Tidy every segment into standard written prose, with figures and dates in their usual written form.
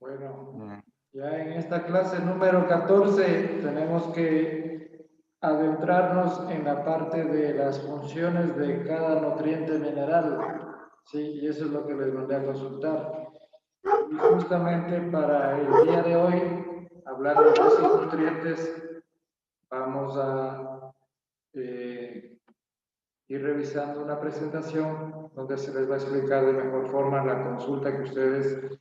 Bueno, ya en esta clase número 14 tenemos que adentrarnos en la parte de las funciones de cada nutriente mineral, ¿sí? Y eso es lo que les mandé a consultar. Y justamente para el día de hoy, hablando de esos nutrientes, vamos a ir revisando una presentación donde se les va a explicar de mejor forma la consulta que ustedes,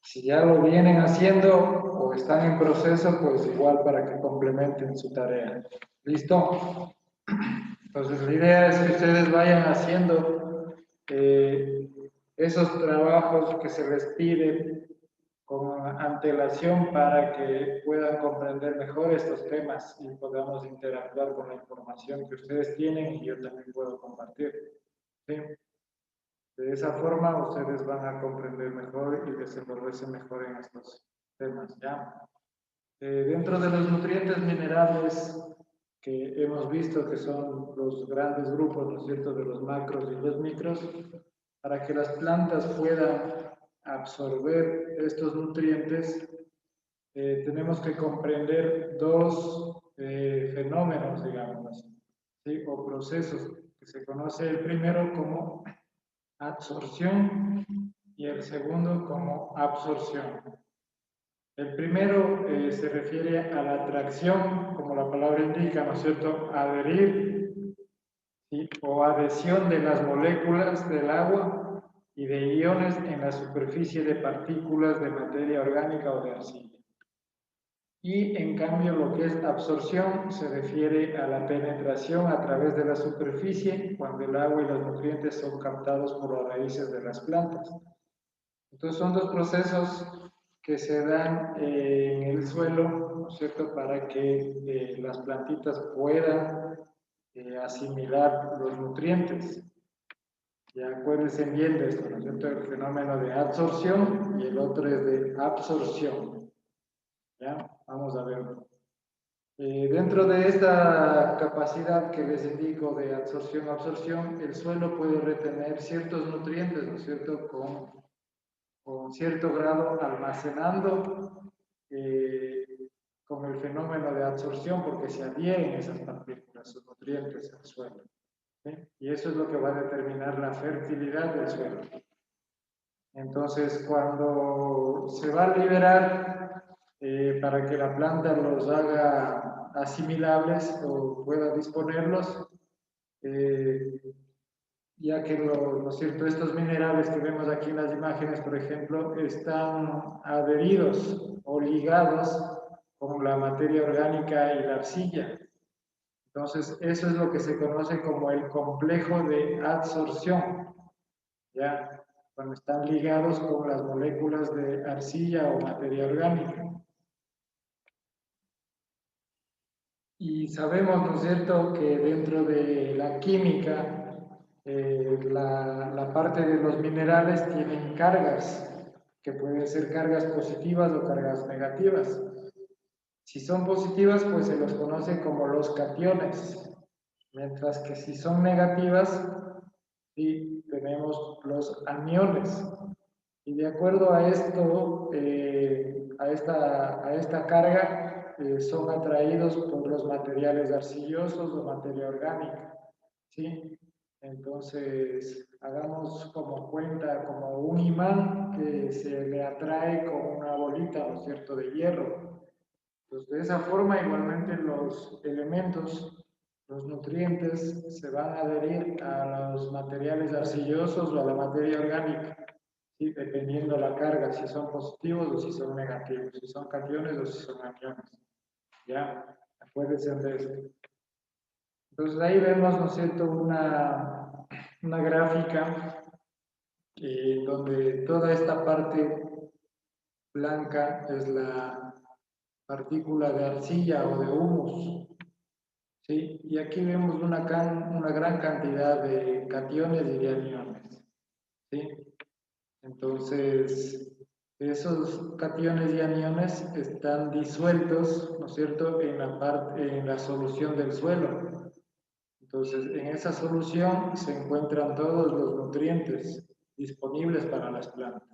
si ya lo vienen haciendo o están en proceso, pues igual para que complementen su tarea. ¿Listo? Entonces la idea es que ustedes vayan haciendo esos trabajos que se les pide con antelación para que puedan comprender mejor estos temas y podamos interactuar con la información que ustedes tienen y yo también puedo compartir. ¿Sí? De esa forma ustedes van a comprender mejor y desenvolverse mejor en estos temas, ¿ya? Dentro de los nutrientes minerales que hemos visto que son los grandes grupos, ¿no es cierto?, de los macros y los micros, para que las plantas puedan absorber estos nutrientes, tenemos que comprender dos fenómenos, digamos, ¿sí?, o procesos, que se conoce el primero como adsorción y el segundo como absorción. El primero se refiere a la atracción, como la palabra indica, ¿no es cierto?, adherir, ¿sí?, o adhesión de las moléculas del agua y de iones en la superficie de partículas de materia orgánica o de arcilla. Y en cambio lo que es absorción se refiere a la penetración a través de la superficie cuando el agua y los nutrientes son captados por las raíces de las plantas. Entonces son dos procesos que se dan en el suelo, ¿no es cierto?, para que las plantitas puedan asimilar los nutrientes. Ya acuérdense bien de esto, ¿no es cierto?, el fenómeno de adsorción y el otro es de absorción. ¿Ya? Vamos a verlo. Dentro de esta capacidad que les indico de absorción-absorción, el suelo puede retener ciertos nutrientes, ¿no es cierto?, con cierto grado almacenando con el fenómeno de absorción, porque se adhieren esas partículas, esos nutrientes al suelo. ¿Sí? Y eso es lo que va a determinar la fertilidad del suelo. Entonces, cuando se va a liberar para que la planta los haga asimilables o pueda disponerlos, ya que ¿no es cierto?, estos minerales que vemos aquí en las imágenes, por ejemplo, están adheridos o ligados con la materia orgánica y la arcilla. Entonces, eso es lo que se conoce como el complejo de adsorción, ¿ya?, cuando están ligados con las moléculas de arcilla o materia orgánica. Y sabemos, ¿no es cierto?, que dentro de la química, la parte de los minerales tienen cargas, que pueden ser cargas positivas o cargas negativas. Si son positivas, pues se los conoce como los cationes, mientras que si son negativas, sí, tenemos los aniones. Y de acuerdo a esto, a esta carga, son atraídos por los materiales arcillosos o materia orgánica, ¿sí? Entonces, hagamos como cuenta, como un imán que se le atrae con una bolita, ¿no es cierto?, de hierro. Entonces, de esa forma, igualmente los elementos, los nutrientes, se van a adherir a los materiales arcillosos o a la materia orgánica, ¿sí?, dependiendo la carga, si son positivos o si son negativos, si son cationes o si son aniones. ¿Ya? Acuérdense de eso. Entonces ahí vemos, ¿no es cierto?, una gráfica donde toda esta parte blanca es la partícula de arcilla o de humus, ¿sí? Y aquí vemos una gran cantidad de cationes y de aniones, ¿sí? Entonces, esos cationes y aniones están disueltos, ¿no es cierto?, en la solución del suelo. Entonces, en esa solución se encuentran todos los nutrientes disponibles para las plantas.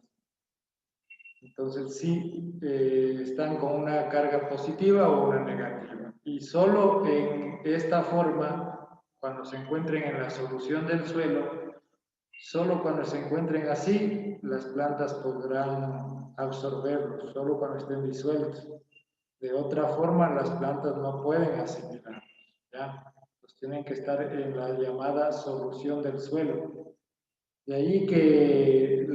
Entonces, sí, están con una carga positiva o una negativa. Y solo en esta forma, cuando se encuentren en la solución del suelo, solo cuando se encuentren así, las plantas podrán absorberlos, solo cuando estén disueltos. De otra forma, las plantas no pueden asimilar, ¿ya? Pues tienen que estar en la llamada solución del suelo. De ahí que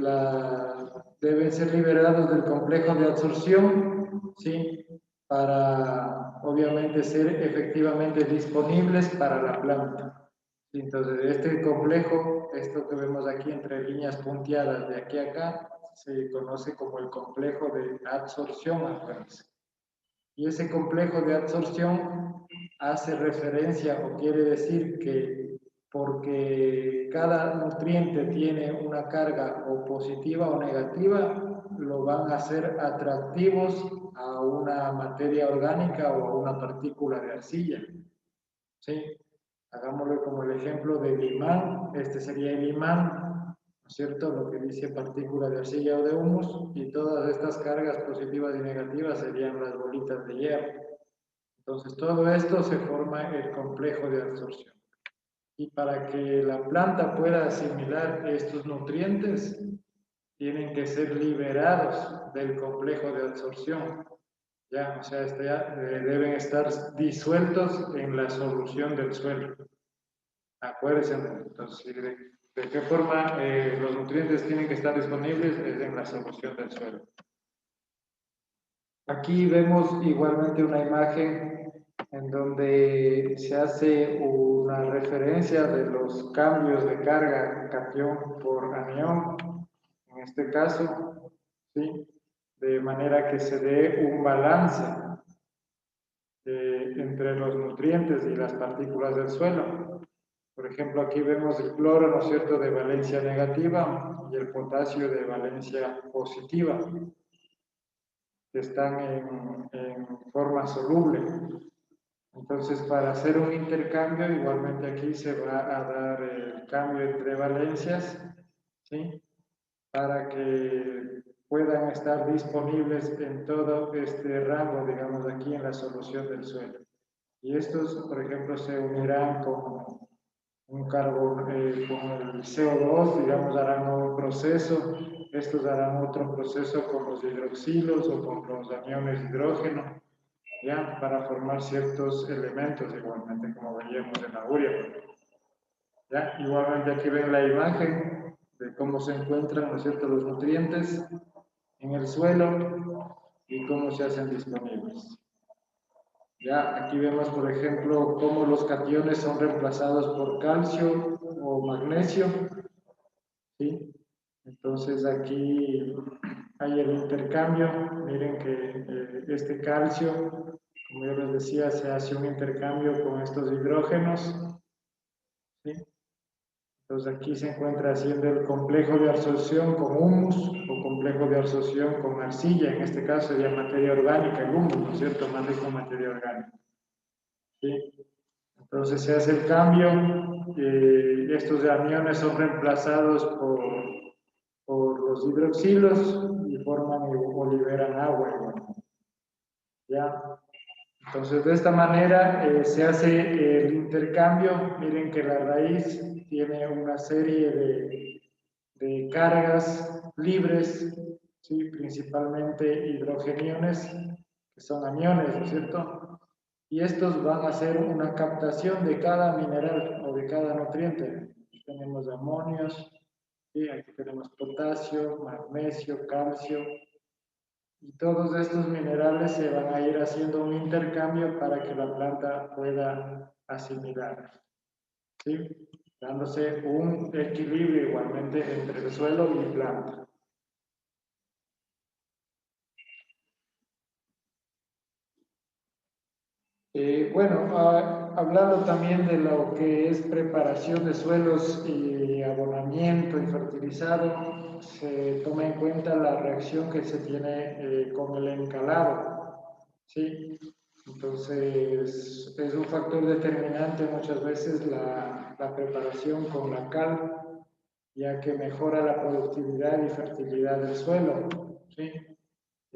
deben ser liberados del complejo de absorción, ¿sí? Para, obviamente, ser efectivamente disponibles para la planta. Entonces, este complejo, esto que vemos aquí entre líneas punteadas de aquí a acá, se conoce como el complejo de absorción, acuérdense. Y ese complejo de absorción hace referencia o quiere decir que porque cada nutriente tiene una carga o positiva o negativa, lo van a hacer atractivos a una materia orgánica o a una partícula de arcilla. ¿Sí? Hagámoslo como el ejemplo del imán. Este sería el imán, ¿no es cierto? Lo que dice partícula de arcilla o de humus, y todas estas cargas positivas y negativas serían las bolitas de hierro. Entonces, todo esto se forma el complejo de absorción. Y para que la planta pueda asimilar estos nutrientes, tienen que ser liberados del complejo de absorción. Ya, o sea, deben estar disueltos en la solución del suelo. Acuérdense, entonces, de qué forma los nutrientes tienen que estar disponibles es en la solución del suelo. Aquí vemos igualmente una imagen en donde se hace una referencia de los cambios de carga catión por anión, en este caso, ¿sí? De manera que se dé un balance entre los nutrientes y las partículas del suelo. Por ejemplo, aquí vemos el cloro, ¿no es cierto?, de valencia negativa y el potasio de valencia positiva, que están en forma soluble. Entonces, para hacer un intercambio, igualmente aquí se va a dar el cambio entre valencias, ¿sí? Para que puedan estar disponibles en todo este rango, digamos, aquí en la solución del suelo. Y estos, por ejemplo, se unirán con un carbón, con el CO2, digamos, harán un proceso. Estos harán otro proceso con los hidroxilos o con los aniones de hidrógeno, ¿ya? Para formar ciertos elementos, igualmente, como veíamos en la urea. ¿Ya? Igualmente aquí ven la imagen de cómo se encuentran, ¿no es cierto?, los nutrientes en el suelo y cómo se hacen disponibles. Ya, aquí vemos, por ejemplo, cómo los cationes son reemplazados por calcio o magnesio, ¿sí? Entonces aquí hay el intercambio. Miren que este calcio, como yo les decía, se hace un intercambio con estos hidrógenos, ¿sí? Entonces aquí se encuentra haciendo el complejo de absorción con humus o complejo de absorción con arcilla. En este caso sería materia orgánica, el humus, ¿no es cierto? Más rico en materia orgánica. ¿Sí? Entonces se hace el cambio, estos aniones son reemplazados por los hidroxilos y forman o liberan agua igual. ¿Ya? Entonces de esta manera se hace el intercambio. Miren que la raíz tiene una serie de cargas libres, ¿sí? Principalmente hidrogeniones, que son aniones, ¿no es cierto? Y estos van a hacer una captación de cada mineral o de cada nutriente. Aquí tenemos amonios, ¿sí? Aquí tenemos potasio, magnesio, calcio, y todos estos minerales se van a ir haciendo un intercambio para que la planta pueda asimilar, ¿sí? Dándose un equilibrio igualmente entre el suelo y planta. Bueno, hablando también de lo que es preparación de suelos y abonamiento y fertilizado, se toma en cuenta la reacción que se tiene con el encalado, ¿sí? Entonces, es un factor determinante muchas veces la preparación con la cal, ya que mejora la productividad y fertilidad del suelo, ¿sí?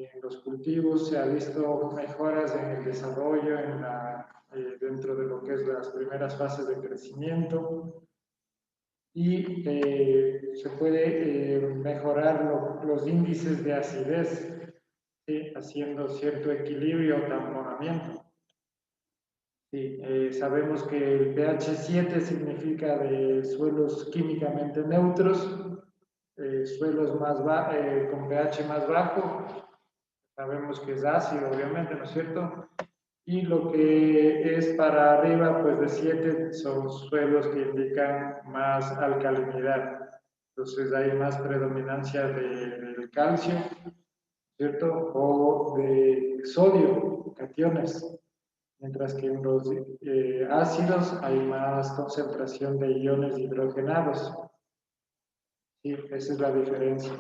En los cultivos se ha visto mejoras en el desarrollo, dentro de lo que es las primeras fases de crecimiento, y se puede mejorar los índices de acidez, ¿sí? Haciendo cierto equilibrio o tamponamiento. Sí, sabemos que el pH 7 significa de suelos químicamente neutros, suelos con pH más bajo, sabemos que es ácido, obviamente, ¿no es cierto? Y lo que es para arriba, pues de 7 son suelos que indican más alcalinidad. Entonces hay más predominancia del calcio, ¿cierto? O de sodio, cationes. Mientras que en los ácidos hay más concentración de iones hidrogenados. Sí, esa es la diferencia.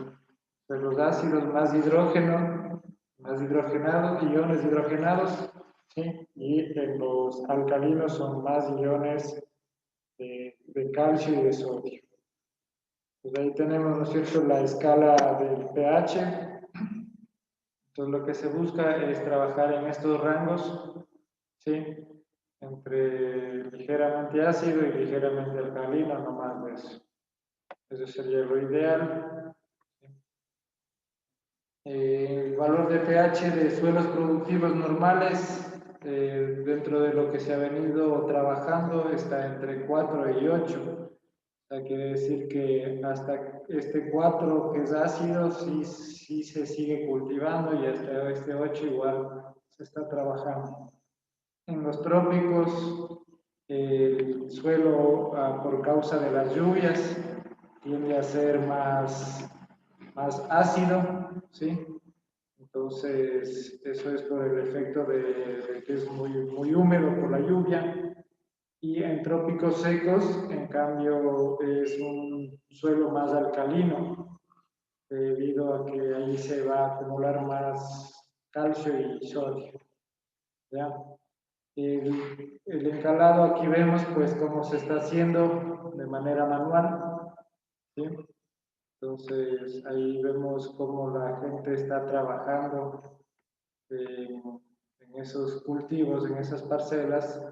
Pues los ácidos más hidrógeno, más hidrogenados, iones hidrogenados, ¿sí? Y en los alcalinos son más iones de calcio y de sodio. Pues ahí tenemos, ¿no es cierto?, la escala del pH. Entonces lo que se busca es trabajar en estos rangos, ¿sí? Entre ligeramente ácido y ligeramente alcalino, no más de eso. Eso sería lo ideal. El valor de pH de suelos productivos normales, dentro de lo que se ha venido trabajando, está entre 4 y 8. O sea, quiere decir que hasta este 4 que es ácido sí se sigue cultivando, y hasta este 8 igual se está trabajando. En los trópicos, el suelo, por causa de las lluvias, tiende a ser más ácido, ¿sí? Entonces, eso es por el efecto de que es muy húmedo por la lluvia. Y en trópicos secos, en cambio, es un suelo más alcalino, debido a que ahí se va a acumular más calcio y sodio, ¿ya? El encalado, aquí vemos pues cómo se está haciendo de manera manual, ¿sí? Entonces ahí vemos cómo la gente está trabajando en esos cultivos, en esas parcelas,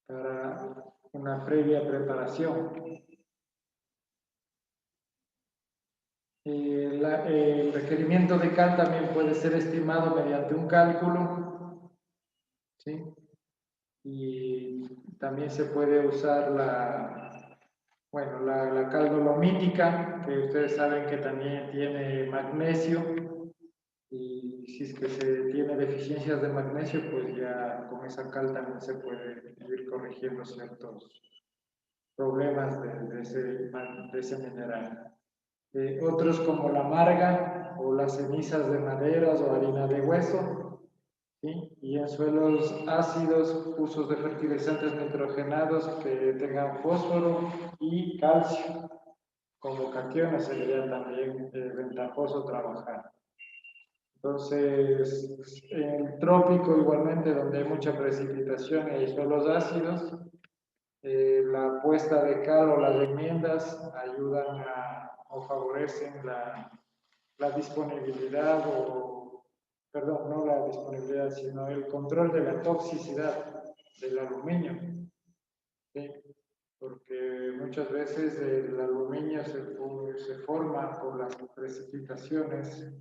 para una previa preparación. El requerimiento de cal también puede ser estimado mediante un cálculo, ¿sí? Y también se puede usar la cal dolomítica, que ustedes saben que también tiene magnesio, y si es que se tiene deficiencias de magnesio, pues ya con esa cal también se puede ir corrigiendo ciertos problemas de ese mineral. Otros, como la marga o las cenizas de maderas o harina de hueso, ¿sí? Y en suelos ácidos, usos de fertilizantes nitrogenados que tengan fósforo y calcio como cationes, sería también ventajoso trabajar. Entonces, en el trópico igualmente, donde hay mucha precipitación y hay suelos ácidos, la puesta de cal o las enmiendas ayudan o favorecen la disponibilidad, perdón, no la disponibilidad, sino el control de la toxicidad del aluminio, ¿sí? Porque muchas veces el aluminio se forma por las precipitaciones,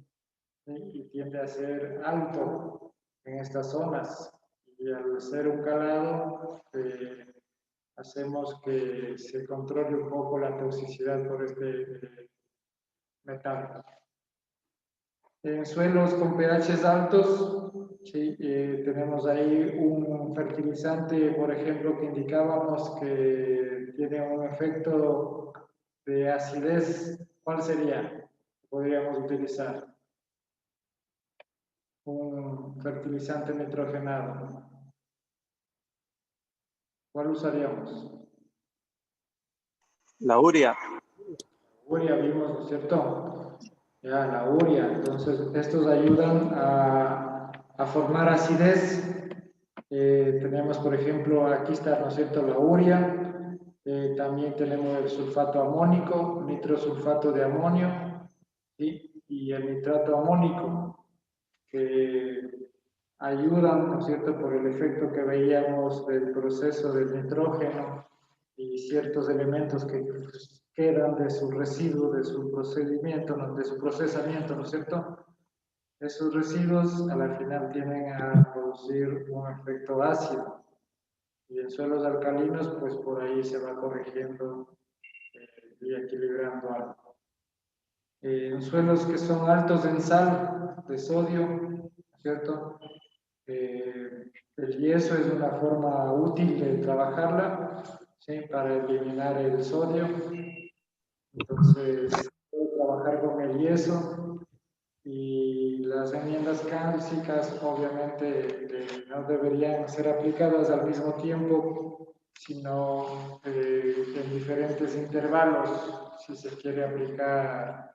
¿sí? Y tiende a ser alto en estas zonas, y al ser un calado, hacemos que se controle un poco la toxicidad por este metal. En suelos con pH altos, sí, tenemos ahí un fertilizante, por ejemplo, que indicábamos que tiene un efecto de acidez. ¿Cuál sería? Podríamos utilizar un fertilizante nitrogenado. ¿Cuál usaríamos? La urea. Urea vimos, ¿no es cierto? Ya, la urea. Entonces, estos ayudan a formar acidez. Tenemos, por ejemplo, aquí está, ¿no es cierto?, la urea. También tenemos el sulfato amónico, nitrosulfato de amonio, ¿sí? y el nitrato amónico, que ayudan, ¿no es cierto?, por el efecto que veíamos del proceso del nitrógeno y ciertos elementos que quedan de su residuo, de su procedimiento, de su procesamiento, ¿no es cierto? Esos residuos a la final tienden a producir un efecto ácido y en suelos alcalinos pues por ahí se va corrigiendo y equilibrando algo. En suelos que son altos en sal de sodio, ¿no es cierto? El yeso es una forma útil de trabajarla, ¿sí?, para eliminar el sodio. Entonces, puedo trabajar con el yeso y las enmiendas cálcicas obviamente no deberían ser aplicadas al mismo tiempo, sino en diferentes intervalos, si se quiere aplicar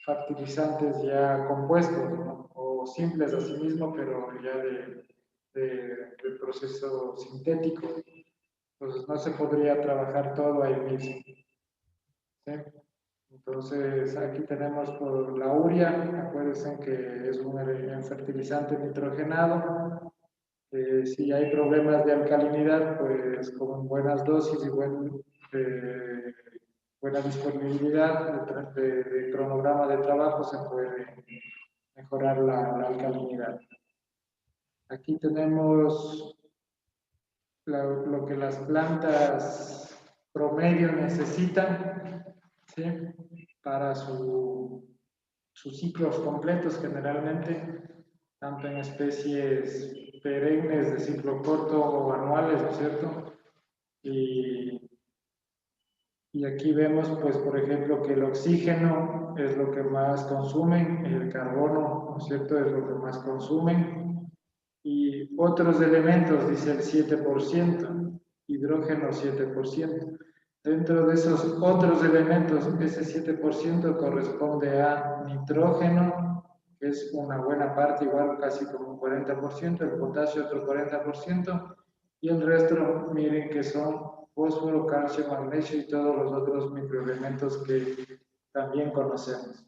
fertilizantes ya compuestos, ¿no?, o simples asimismo, pero ya de proceso sintético. Entonces no se podría trabajar todo ahí mismo, ¿sí? Entonces aquí tenemos por la urea, acuérdense que es un fertilizante nitrogenado. Si hay problemas de alcalinidad, pues con buenas dosis y buena disponibilidad de cronograma de trabajo se puede mejorar la alcalinidad. Aquí tenemos lo que las plantas promedio necesitan, ¿sí?, para sus ciclos completos generalmente, tanto en especies perennes de ciclo corto o anuales, ¿no es cierto? Y aquí vemos, pues, por ejemplo, que el oxígeno es lo que más consumen, el carbono, ¿no es cierto?, es lo que más consumen, y otros elementos, dice el 7%, hidrógeno 7%. Dentro de esos otros elementos, ese 7% corresponde a nitrógeno, que es una buena parte, igual casi como un 40%, el potasio otro 40%, y el resto, miren que son fósforo, calcio, magnesio y todos los otros microelementos que también conocemos.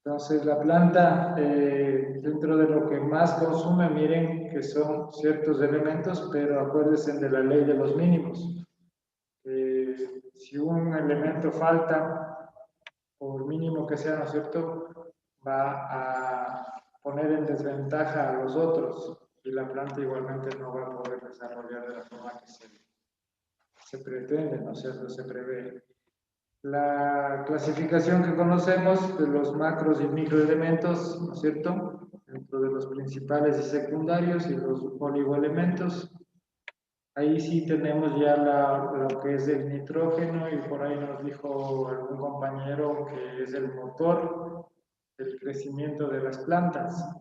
Entonces, la planta, dentro de lo que más consume, miren que son ciertos elementos, pero acuérdense de la ley de los mínimos. Si un elemento falta, por mínimo que sea, ¿no es cierto?, va a poner en desventaja a los otros y la planta igualmente no va a poder desarrollar de la forma que se pretende, ¿no es cierto?, se prevé. La clasificación que conocemos de los macros y microelementos, ¿no es cierto?, dentro de los principales y secundarios y los oligoelementos. Ahí sí tenemos ya lo que es el nitrógeno y por ahí nos dijo algún compañero que es el motor del crecimiento de las plantas.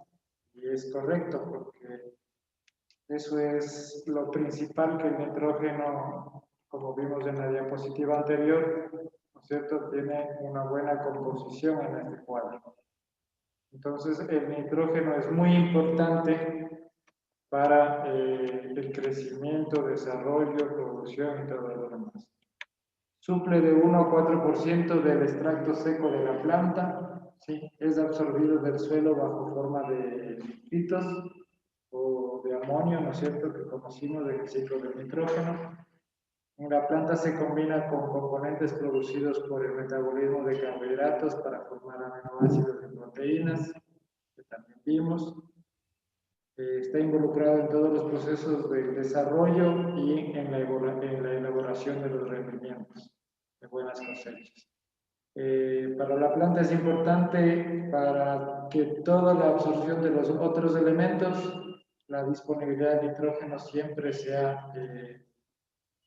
Y es correcto porque eso es lo principal, que el nitrógeno, como vimos en la diapositiva anterior, ¿no es cierto?, tiene una buena composición en este cuadro. Entonces, el nitrógeno es muy importante para el crecimiento, desarrollo, producción y todo lo demás. Suple de 1 a 4% del extracto seco de la planta, ¿sí?, es absorbido del suelo bajo forma de nitritos o de amonio, ¿no es cierto?, que conocimos del ciclo del nitrógeno. En la planta se combina con componentes producidos por el metabolismo de carbohidratos para formar aminoácidos y proteínas, que también vimos. Está involucrado en todos los procesos del desarrollo y en la elaboración de los rendimientos de buenas cosechas. Para la planta es importante para que toda la absorción de los otros elementos, la disponibilidad de nitrógeno siempre sea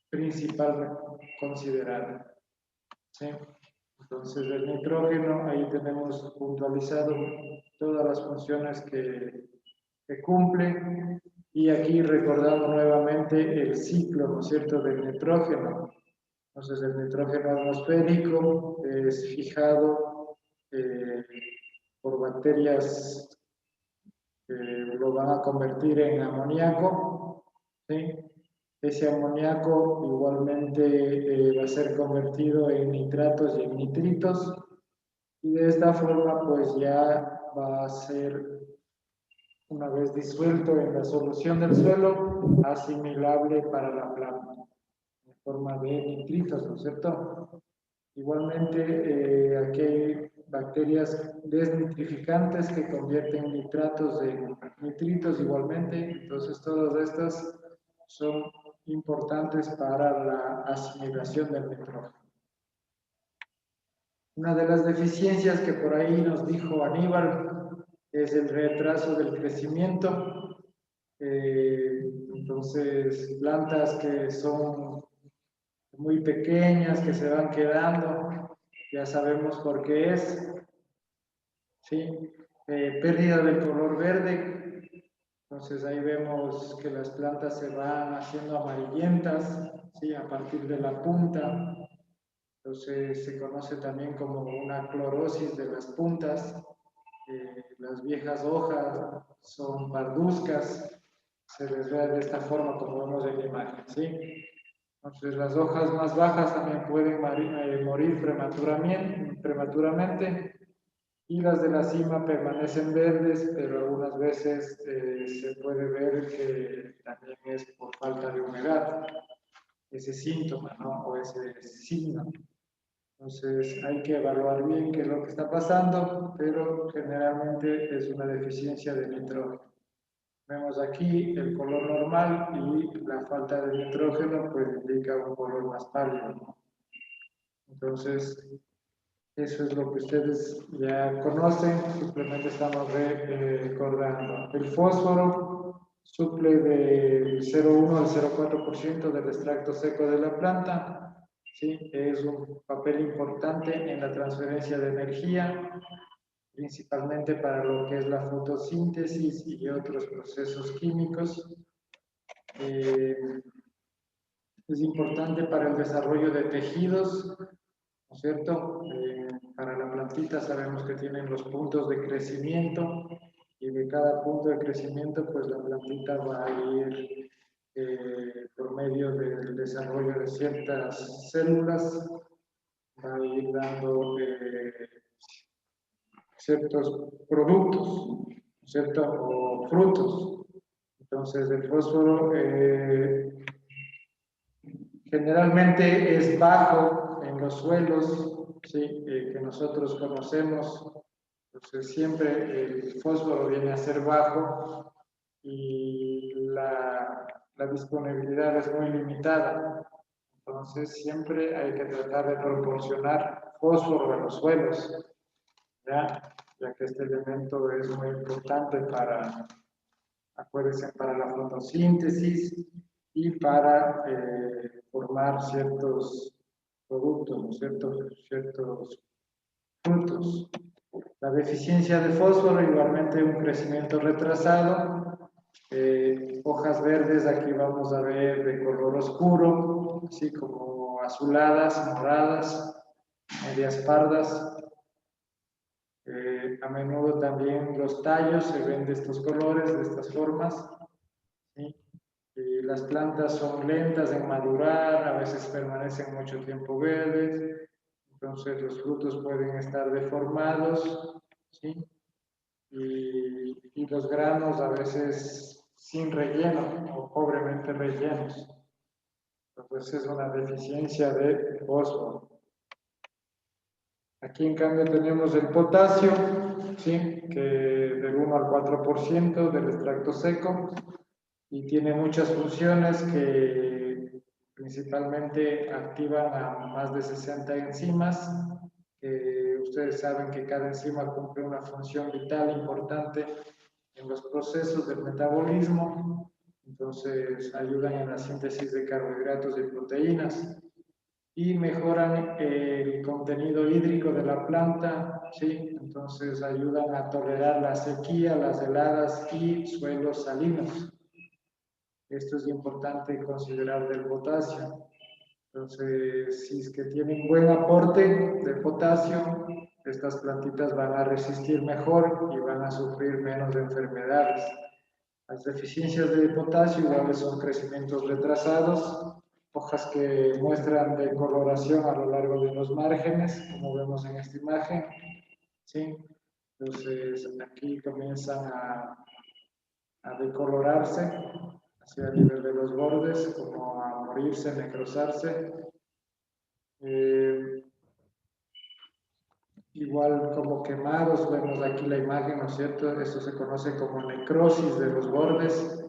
principalmente considerada, ¿sí? Entonces, el nitrógeno, ahí tenemos puntualizado todas las funciones que cumple, y aquí recordando nuevamente el ciclo, ¿no es cierto?, del nitrógeno. Entonces, el nitrógeno atmosférico es fijado por bacterias que lo van a convertir en amoníaco, ¿sí? Ese amoníaco igualmente va a ser convertido en nitratos y en nitritos, Y de esta forma pues ya va a ser, una vez disuelto en la solución del suelo, asimilable para la planta, en forma de nitritos, ¿no es cierto? Igualmente, aquí hay bacterias desnitrificantes que convierten nitratos en nitritos igualmente, entonces todas estas son importantes para la asimilación del nitrógeno. Una de las deficiencias que por ahí nos dijo Aníbal es el retraso del crecimiento. Entonces, plantas que son muy pequeñas, que se van quedando, ya sabemos por qué es. ¿Sí? Pérdida del color verde. Entonces ahí vemos que las plantas se van haciendo amarillentas, ¿sí? A partir de la punta. Entonces se conoce también como una clorosis de las puntas. Las viejas hojas son parduzcas, se les ve de esta forma como vemos en la imagen, ¿sí? Entonces las hojas más bajas también pueden morir prematuramente y las de la cima permanecen verdes, pero algunas veces se puede ver que también es por falta de humedad, ese síntoma, ¿no? O ese signo. Entonces hay que evaluar bien qué es lo que está pasando, pero generalmente es una deficiencia de nitrógeno. Vemos aquí el color normal y la falta de nitrógeno pues indica un color más pálido. Entonces, eso es lo que ustedes ya conocen, simplemente estamos recordando. El fósforo suple del 0,1 al 0,4% del extracto seco de la planta. ¿Sí? Es un papel importante en la transferencia de energía, principalmente para lo que es la fotosíntesis y otros procesos químicos. Es importante para el desarrollo de tejidos, ¿no es cierto? Para la plantita sabemos que tienen los puntos de crecimiento y de cada punto de crecimiento pues la plantita va a ir por medio del desarrollo de ciertas células, va a ir dando ciertos productos, ¿cierto? O frutos. Entonces el fósforo generalmente es bajo en los suelos, ¿sí? Que nosotros conocemos. Entonces siempre el fósforo viene a ser bajo y la disponibilidad es muy limitada. Entonces siempre hay que tratar de proporcionar fósforo a los suelos, ya que este elemento es muy importante para, acuérdense, para la fotosíntesis y para formar ciertos productos, ¿no es cierto? Ciertos frutos. La deficiencia de fósforo, igualmente un crecimiento retrasado, hojas verdes, aquí vamos a ver de color oscuro, así como azuladas, moradas, medias pardas. A menudo también los tallos se ven de estos colores, de estas formas. ¿Sí? Las plantas son lentas en madurar, a veces permanecen mucho tiempo verdes, entonces los frutos pueden estar deformados, ¿sí? Y los granos a veces sin relleno o pobremente rellenos. Entonces es una deficiencia de fósforo. Aquí en cambio tenemos el potasio, ¿sí? Que del 1 al 4% del extracto seco y tiene muchas funciones que principalmente activan a más de 60 enzimas. Ustedes saben que cada enzima cumple una función vital importante en los procesos del metabolismo, entonces ayudan en la síntesis de carbohidratos y proteínas y mejoran el contenido hídrico de la planta, ¿sí? Entonces ayudan a tolerar la sequía, las heladas y suelos salinos. Esto es importante considerar del potasio. Entonces, si es que tienen buen aporte de potasio, estas plantitas van a resistir mejor y van a sufrir menos de enfermedades. Las deficiencias de potasio iguales son crecimientos retrasados, hojas que muestran decoloración a lo largo de los márgenes, como vemos en esta imagen, ¿sí? Entonces aquí comienzan a decolorarse hacia el nivel de los bordes, como a morirse, necrosarse. Igual como quemados, vemos aquí la imagen, ¿no es cierto? Esto se conoce como necrosis de los bordes.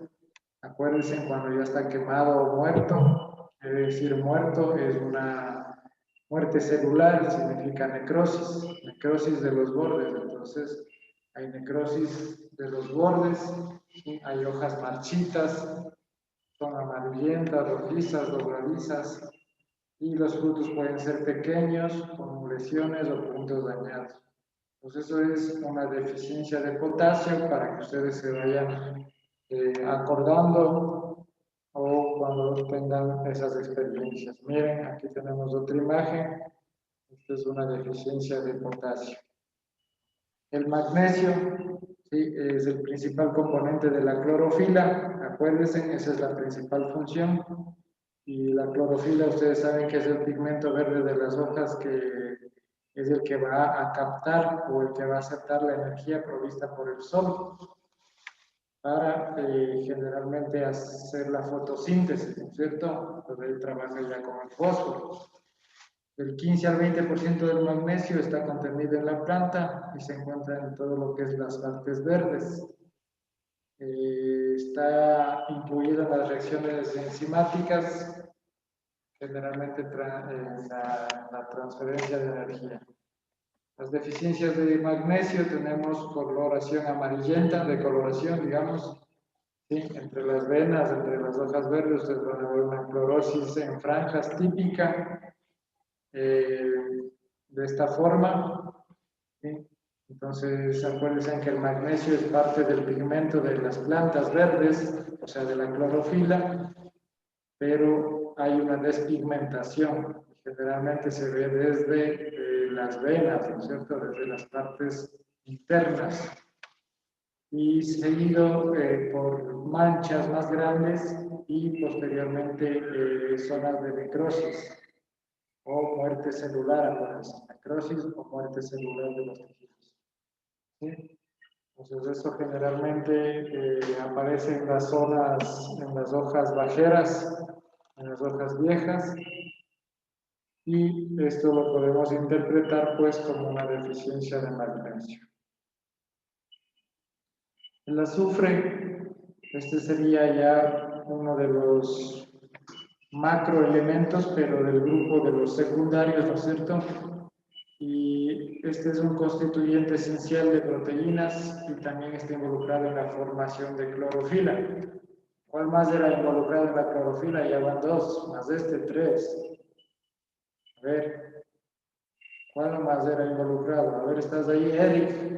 Acuérdense cuando ya está quemado o muerto, quiere decir muerto, es una muerte celular, significa necrosis de los bordes. Entonces, hay necrosis de los bordes, ¿sí? Hay hojas marchitas, son amarillentas, rojizas, dobladizas, y los frutos pueden ser pequeños, con lesiones o puntos dañados. Pues eso es una deficiencia de potasio para que ustedes se vayan acordando o cuando tengan esas experiencias. Miren, aquí tenemos otra imagen. Esta es una deficiencia de potasio. El magnesio, ¿sí? Es el principal componente de la clorofila. Acuérdense, esa es la principal función. Y la clorofila, ustedes saben que es el pigmento verde de las hojas que es el que va a captar o el que va a aceptar la energía provista por el sol para generalmente hacer la fotosíntesis, ¿no es cierto? Entonces él trabaja ya con el fósforo. El 15 al 20% del magnesio está contenido en la planta y se encuentra en todo lo que es las partes verdes. Está incluido en las reacciones enzimáticas, generalmente en la transferencia de energía. Las deficiencias de magnesio tenemos coloración amarillenta, decoloración, digamos, ¿sí? Entre las venas, entre las hojas verdes, ustedes van a ver una clorosis en franjas típica de esta forma, ¿sí? Entonces, acuérdense que el magnesio es parte del pigmento de las plantas verdes, o sea, de la clorofila, pero hay una despigmentación. Generalmente se ve desde las venas, ¿no es cierto? Desde las partes internas. Y seguido por manchas más grandes y posteriormente zonas de necrosis o muerte celular, necrosis o muerte celular de los tejidos. ¿Sí? Entonces eso generalmente aparece en las zonas, en las hojas bajeras, en las hojas viejas, y esto lo podemos interpretar pues como una deficiencia de magnesio. El azufre, este sería ya uno de los macroelementos, pero del grupo de los secundarios, ¿no es cierto? Y este es un constituyente esencial de proteínas y también está involucrado en la formación de clorofila. ¿Cuál más era involucrado en la clorofila? Ya van dos, más este, tres. A ver, ¿cuál más era involucrado? A ver, ¿estás ahí, Eric?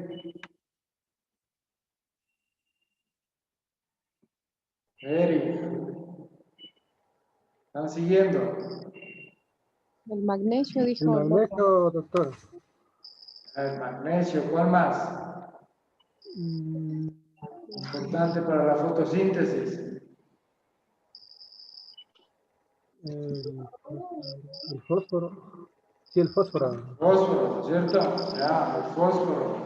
Eric, ¿están siguiendo? El magnesio, El dijo el doctor. magnesio, doctor. El magnesio, ¿cuál más? Importante para la fotosíntesis. El fósforo. Sí, el fósforo. Fósforo, ¿no es cierto? Ya, el fósforo.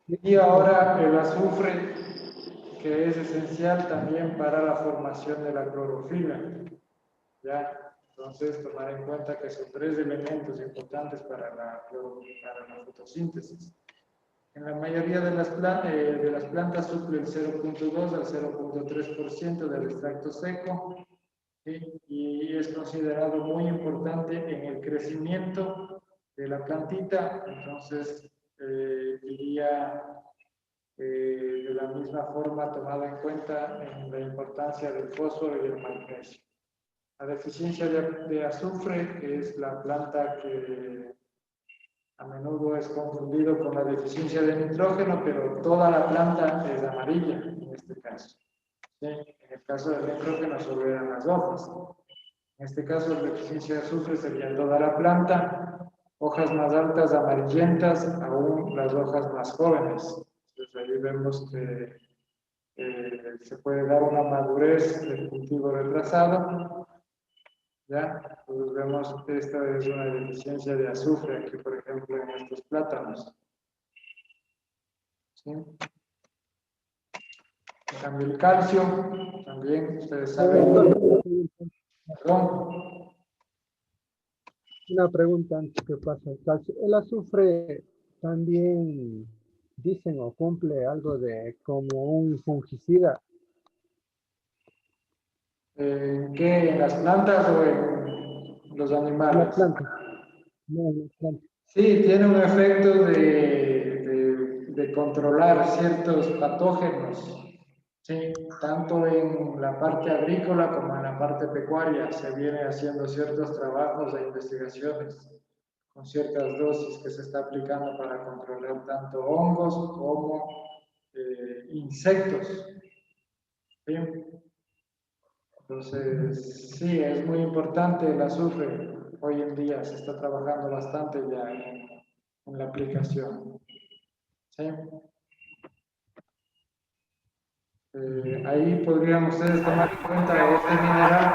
Y ahora el azufre, que es esencial también para la formación de la clorofila. ¿Ya? Entonces, tomar en cuenta que son tres elementos importantes para la fotosíntesis. En la mayoría de las plantas suple el 0.2 al 0.3% del extracto seco, ¿sí? Y es considerado muy importante en el crecimiento de la plantita. Entonces, diría de la misma forma tomado en cuenta en la importancia del fósforo y del magnesio. La deficiencia de azufre, que es la planta que a menudo es confundido con la deficiencia de nitrógeno, pero toda la planta es amarilla en este caso. ¿Sí? En el caso del nitrógeno solo eran las hojas. En este caso, la deficiencia de azufre sería toda la planta, hojas más altas amarillentas, aún las hojas más jóvenes. Entonces ahí vemos que se puede dar una madurez del cultivo retrasado. ¿Ya? Entonces vemos que esta es una deficiencia de azufre aquí, por ejemplo, en estos plátanos. ¿sí? En cambio, el calcio, también ustedes saben, perdón, Una pregunta antes que pase el calcio. ¿El azufre también dicen o cumple algo de como un fungicida ¿qué? ¿En las plantas o en los en las animales? plantas? No, en las plantas. Sí, tiene un efecto de controlar ciertos patógenos, sí, tanto en la parte agrícola como en la parte pecuaria. Se viene haciendo ciertos trabajos e investigaciones con ciertas dosis que se está aplicando para controlar tanto hongos como insectos. ¿Sí? Entonces, sí, es muy importante el azufre. Hoy en día se está trabajando bastante ya en la aplicación. ¿Sí? Ahí podrían ustedes tomar en cuenta este mineral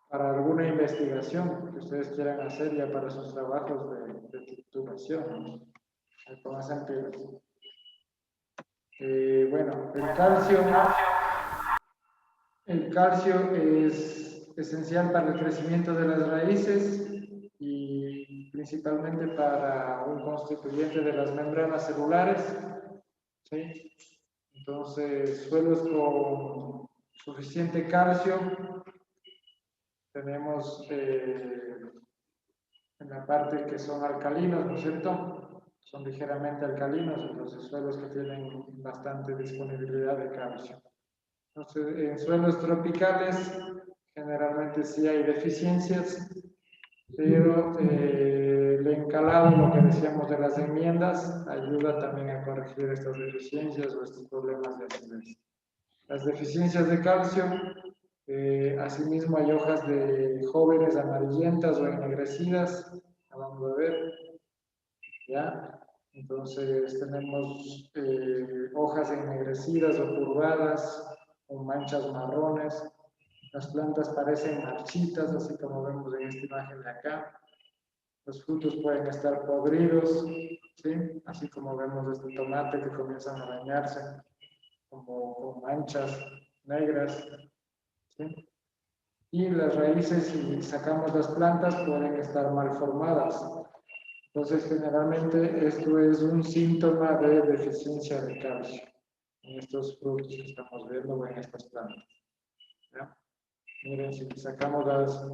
para alguna investigación que ustedes quieran hacer ya para sus trabajos de titulación. Pónganse en pilas. Bueno, el calcio es esencial para el crecimiento de las raíces y principalmente para un constituyente de las membranas celulares. ¿Sí? Entonces, suelos con suficiente calcio, tenemos en la parte que son alcalinos, ¿no es cierto? Son ligeramente alcalinos, entonces suelos que tienen bastante disponibilidad de calcio. Entonces, en suelos tropicales generalmente sí hay deficiencias, pero el encalado, lo que decíamos de las enmiendas, ayuda también a corregir estas deficiencias o estos problemas de acidez. Las deficiencias de calcio, asimismo hay hojas de jóvenes amarillentas o ennegrecidas, vamos a ver, ¿ya? Entonces tenemos hojas ennegrecidas o curvadas, con manchas marrones, las plantas parecen marchitas, así como vemos en esta imagen de acá. Los frutos pueden estar podridos, ¿sí? Así como vemos este tomate que comienzan a dañarse, como con manchas negras, ¿sí? Y las raíces, si sacamos las plantas, pueden estar mal formadas. Entonces, generalmente esto es un síntoma de deficiencia de calcio en estos frutos que estamos viendo o en estas plantas. ¿Ya? Miren, si sacamos las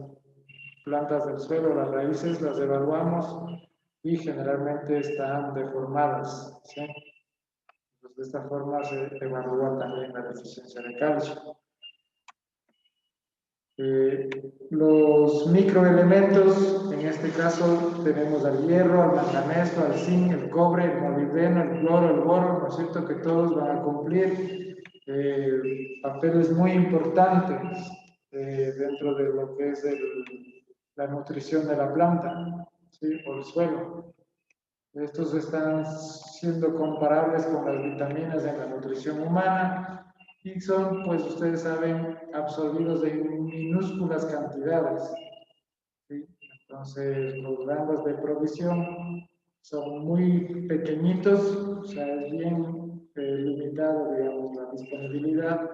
plantas del suelo, las raíces, las evaluamos y generalmente están deformadas. ¿Sí? Entonces, de esta forma se evalúa también la deficiencia de calcio. Los microelementos, en este caso tenemos al hierro, al manganeso, al zinc, el cobre, el molibdeno, el cloro, el boro, ¿no es cierto? Que todos van a cumplir papeles muy importantes dentro de lo que es la nutrición de la planta, ¿sí? O el suelo. Estos están siendo comparables con las vitaminas en la nutrición humana y son, pues ustedes saben, absorbidos en minúsculas cantidades. ¿Sí? Entonces, los rangos de provisión son muy pequeñitos, o sea, es bien limitado, digamos, la disponibilidad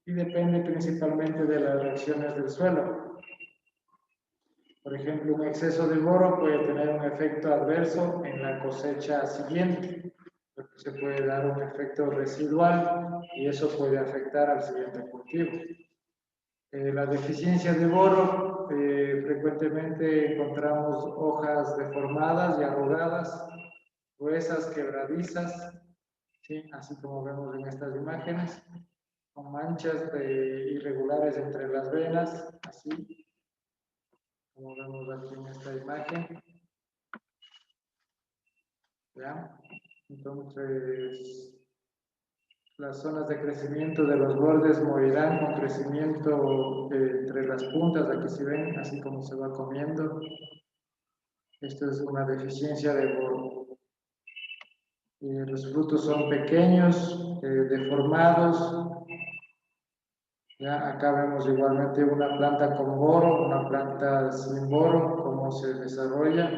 y depende principalmente de las reacciones del suelo. Por ejemplo, un exceso de boro puede tener un efecto adverso en la cosecha siguiente, porque se puede dar un efecto residual y eso puede afectar al siguiente cultivo. La deficiencia de boro, frecuentemente encontramos hojas deformadas y arrugadas, gruesas, quebradizas, ¿sí? Así como vemos en estas imágenes, con manchas irregulares entre las venas, así como vemos aquí en esta imagen. ¿Ya? Entonces, las zonas de crecimiento de los bordes morirán con crecimiento entre las puntas, aquí se ven, así como se va comiendo. Esto es una deficiencia de boro. Los frutos son pequeños, deformados. ¿Ya? Acá vemos igualmente una planta con boro, una planta sin boro, cómo se desarrolla.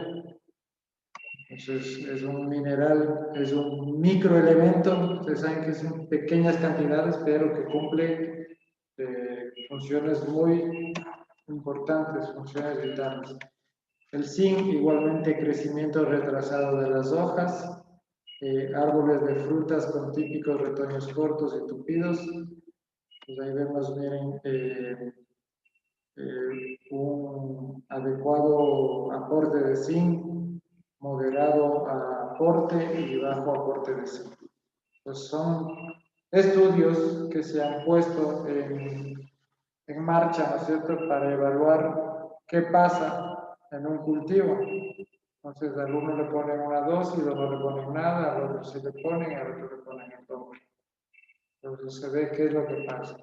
Entonces, es un mineral, es un microelemento, ustedes saben que son pequeñas cantidades, pero que cumple funciones muy importantes, funciones vitales. El zinc, igualmente crecimiento retrasado de las hojas, árboles de frutas con típicos retoños cortos y tupidos. Pues ahí vemos, miren, un adecuado aporte de zinc, moderado aporte y bajo aporte de zinc. Pues son estudios que se han puesto en marcha, ¿no es cierto?, para evaluar qué pasa en un cultivo. Entonces, al uno le ponen una dosis, al otro le ponen nada, al otro sí le ponen, al otro le ponen el doble. Entonces, se ve qué es lo que pasa.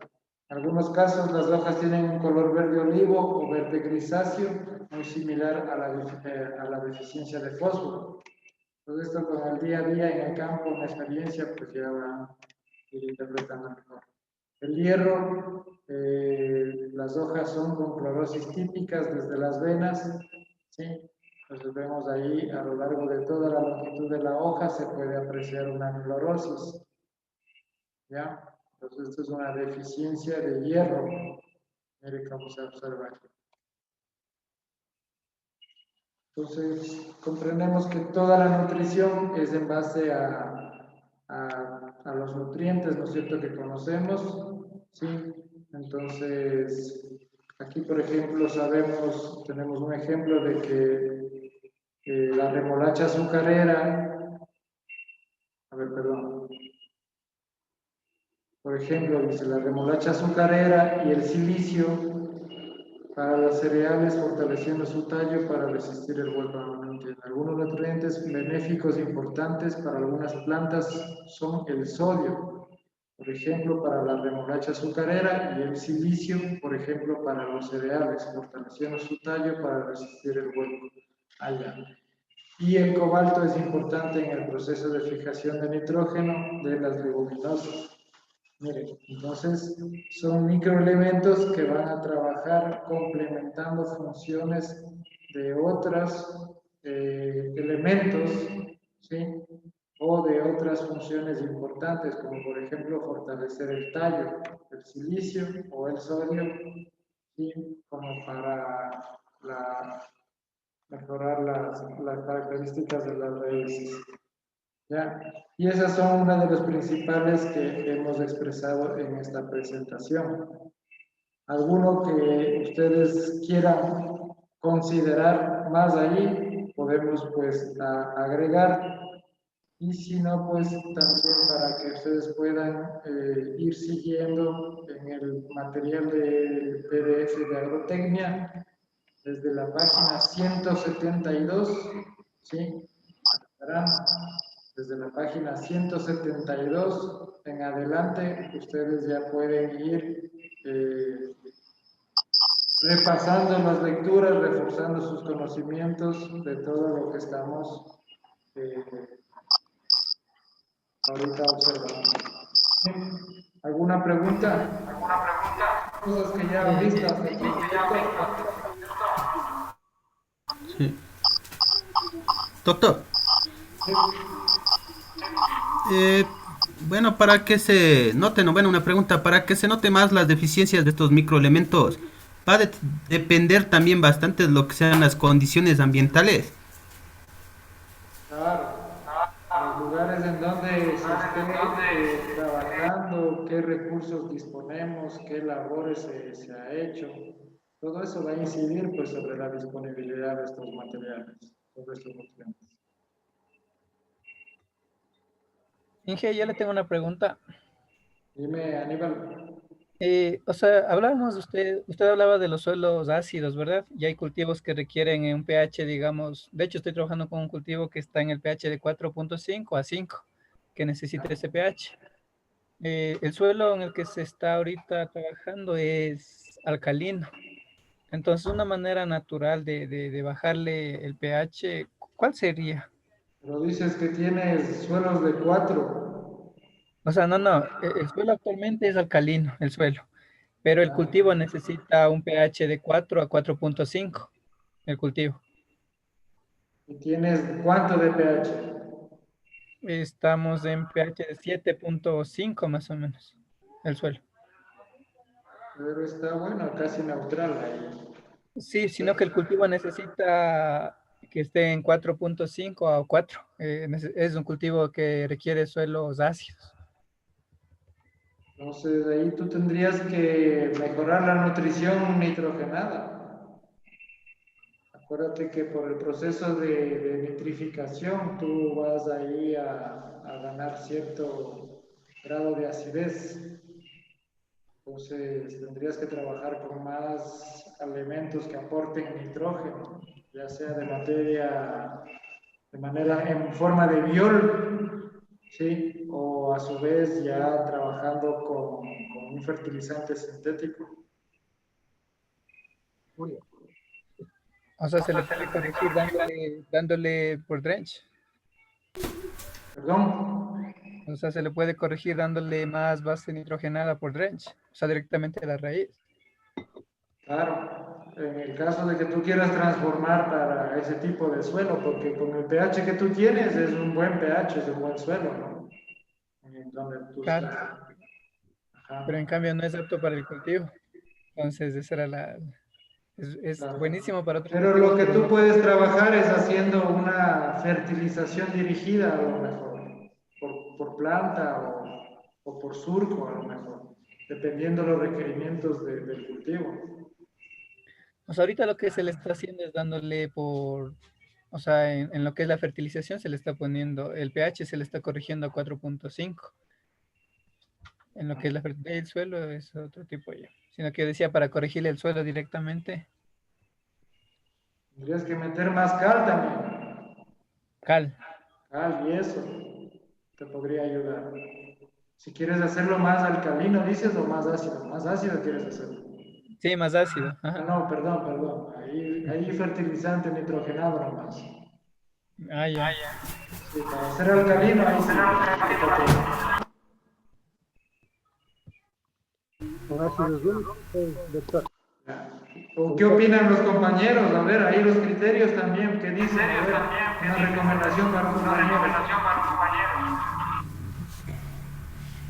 En algunos casos, las hojas tienen un color verde olivo o verde grisáceo, muy similar a la deficiencia de fósforo. Todo esto con el día a día en el campo, una experiencia, pues ya va a ir interpretando mejor. El hierro, las hojas son con clorosis típicas desde las venas, ¿sí? Entonces vemos ahí a lo largo de toda la longitud de la hoja se puede apreciar una clorosis, ¿ya? Entonces esto es una deficiencia de hierro, mire cómo se observa aquí. Entonces comprendemos que toda la nutrición es en base a los nutrientes, ¿no es cierto?, que conocemos, ¿sí? Entonces, aquí, por ejemplo, tenemos un ejemplo de que la remolacha azucarera, a ver, perdón, por ejemplo, dice la remolacha azucarera y el silicio para los cereales, fortaleciendo su tallo para resistir el vuelco nutriente. Algunos nutrientes benéficos importantes para algunas plantas son el sodio, por ejemplo, para la remolacha azucarera, y el silicio, por ejemplo, para los cereales, fortaleciendo su tallo para resistir el vuelco allá. Y el cobalto es importante en el proceso de fijación de nitrógeno de las leguminosas. Miren, entonces son microelementos que van a trabajar complementando funciones de otros elementos, ¿sí? O de otras funciones importantes, como por ejemplo fortalecer el tallo, el silicio o el sodio, ¿sí? Como para mejorar las características de las raíces. ¿Ya? Y esas son una de las principales que hemos expresado en esta presentación. ¿Alguno que ustedes quieran considerar más ahí? Podemos pues agregar. Y si no, pues también para que ustedes puedan ir siguiendo en el material de PDF de agrotecnia, desde la página 172, ¿sí? Desde la página 172 en adelante, ustedes ya pueden ir repasando las lecturas, reforzando sus conocimientos de todo lo que estamos ahorita observando. ¿Alguna pregunta? Cosas que ya han visto hasta el momento. Sí. Doctor, Sí. bueno, para que se note, no, bueno, una pregunta, para que se note más las deficiencias de estos microelementos, va a depender también bastante de lo que sean las condiciones ambientales. Claro, los lugares en donde se esté trabajando, qué recursos disponemos, qué labores se ha hecho, todo eso va a incidir pues sobre la disponibilidad de estos materiales, sobre estos nutrientes. Inge, yo le tengo una pregunta. Dime, Aníbal. O sea, hablábamos de usted hablaba de los suelos ácidos, ¿verdad? Y hay cultivos que requieren un pH, digamos, de hecho estoy trabajando con un cultivo que está en el pH de 4.5 a 5, que necesita ese pH. El suelo en el que se está ahorita trabajando es alcalino. Entonces, una manera natural de bajarle el pH, ¿cuál sería? Pero dices que tienes suelos de 4. O sea, no, el suelo actualmente es alcalino, el suelo. Pero el cultivo necesita un pH de 4 a 4.5, el cultivo. ¿Y tienes cuánto de pH? Estamos en pH de 7.5 más o menos, el suelo. Pero está bueno, casi neutral ahí. Sí, sino que el cultivo necesita que esté en 4.5 a 4. Es un cultivo que requiere suelos ácidos. Entonces ahí tú tendrías que mejorar la nutrición nitrogenada. Acuérdate que por el proceso de nitrificación tú vas ahí a ganar cierto grado de acidez. Entonces tendrías que trabajar con más elementos que aporten nitrógeno, ya sea de manera en forma de biol, ¿sí? O a su vez ya trabajando con un fertilizante sintético. O sea, se le puede corregir dándole por drench. Perdón. O sea, se le puede corregir dándole más base nitrogenada por drench. O sea, directamente a la raíz. Claro, en el caso de que tú quieras transformar para ese tipo de suelo, porque con el pH que tú tienes es un buen pH, es un buen suelo, ¿no? En donde tú Claro. estás. Pero en Ajá, cambio no es apto para el cultivo. Entonces, esa era es claro. buenísimo para otros Pero cultivos, lo que pero tú no. puedes trabajar es haciendo una fertilización dirigida a lo mejor, por planta o por surco a lo mejor, dependiendo de los requerimientos del cultivo. O sea, ahorita lo que se le está haciendo es dándole o sea, en lo que es la fertilización se le está poniendo, el pH se le está corrigiendo a 4.5. En lo que es la fertilidad del suelo es otro tipo ya. Sino que decía para corregirle el suelo directamente, Tendrías que meter más cal también, cal. cal y eso te podría ayudar. Si quieres hacerlo más alcalino, dices, o más ácido quieres hacerlo. Sí, más ácido. Ah, Ajá. no, perdón. Ahí fertilizante nitrogenado nomás. Ah, ya. Sí, para hacer alcalino, ahí sí. Con ácidos únicos, doctor. ¿O qué opinan los compañeros? A ver, ahí los criterios también, ¿qué dicen? A ver, una recomendación para un compañero.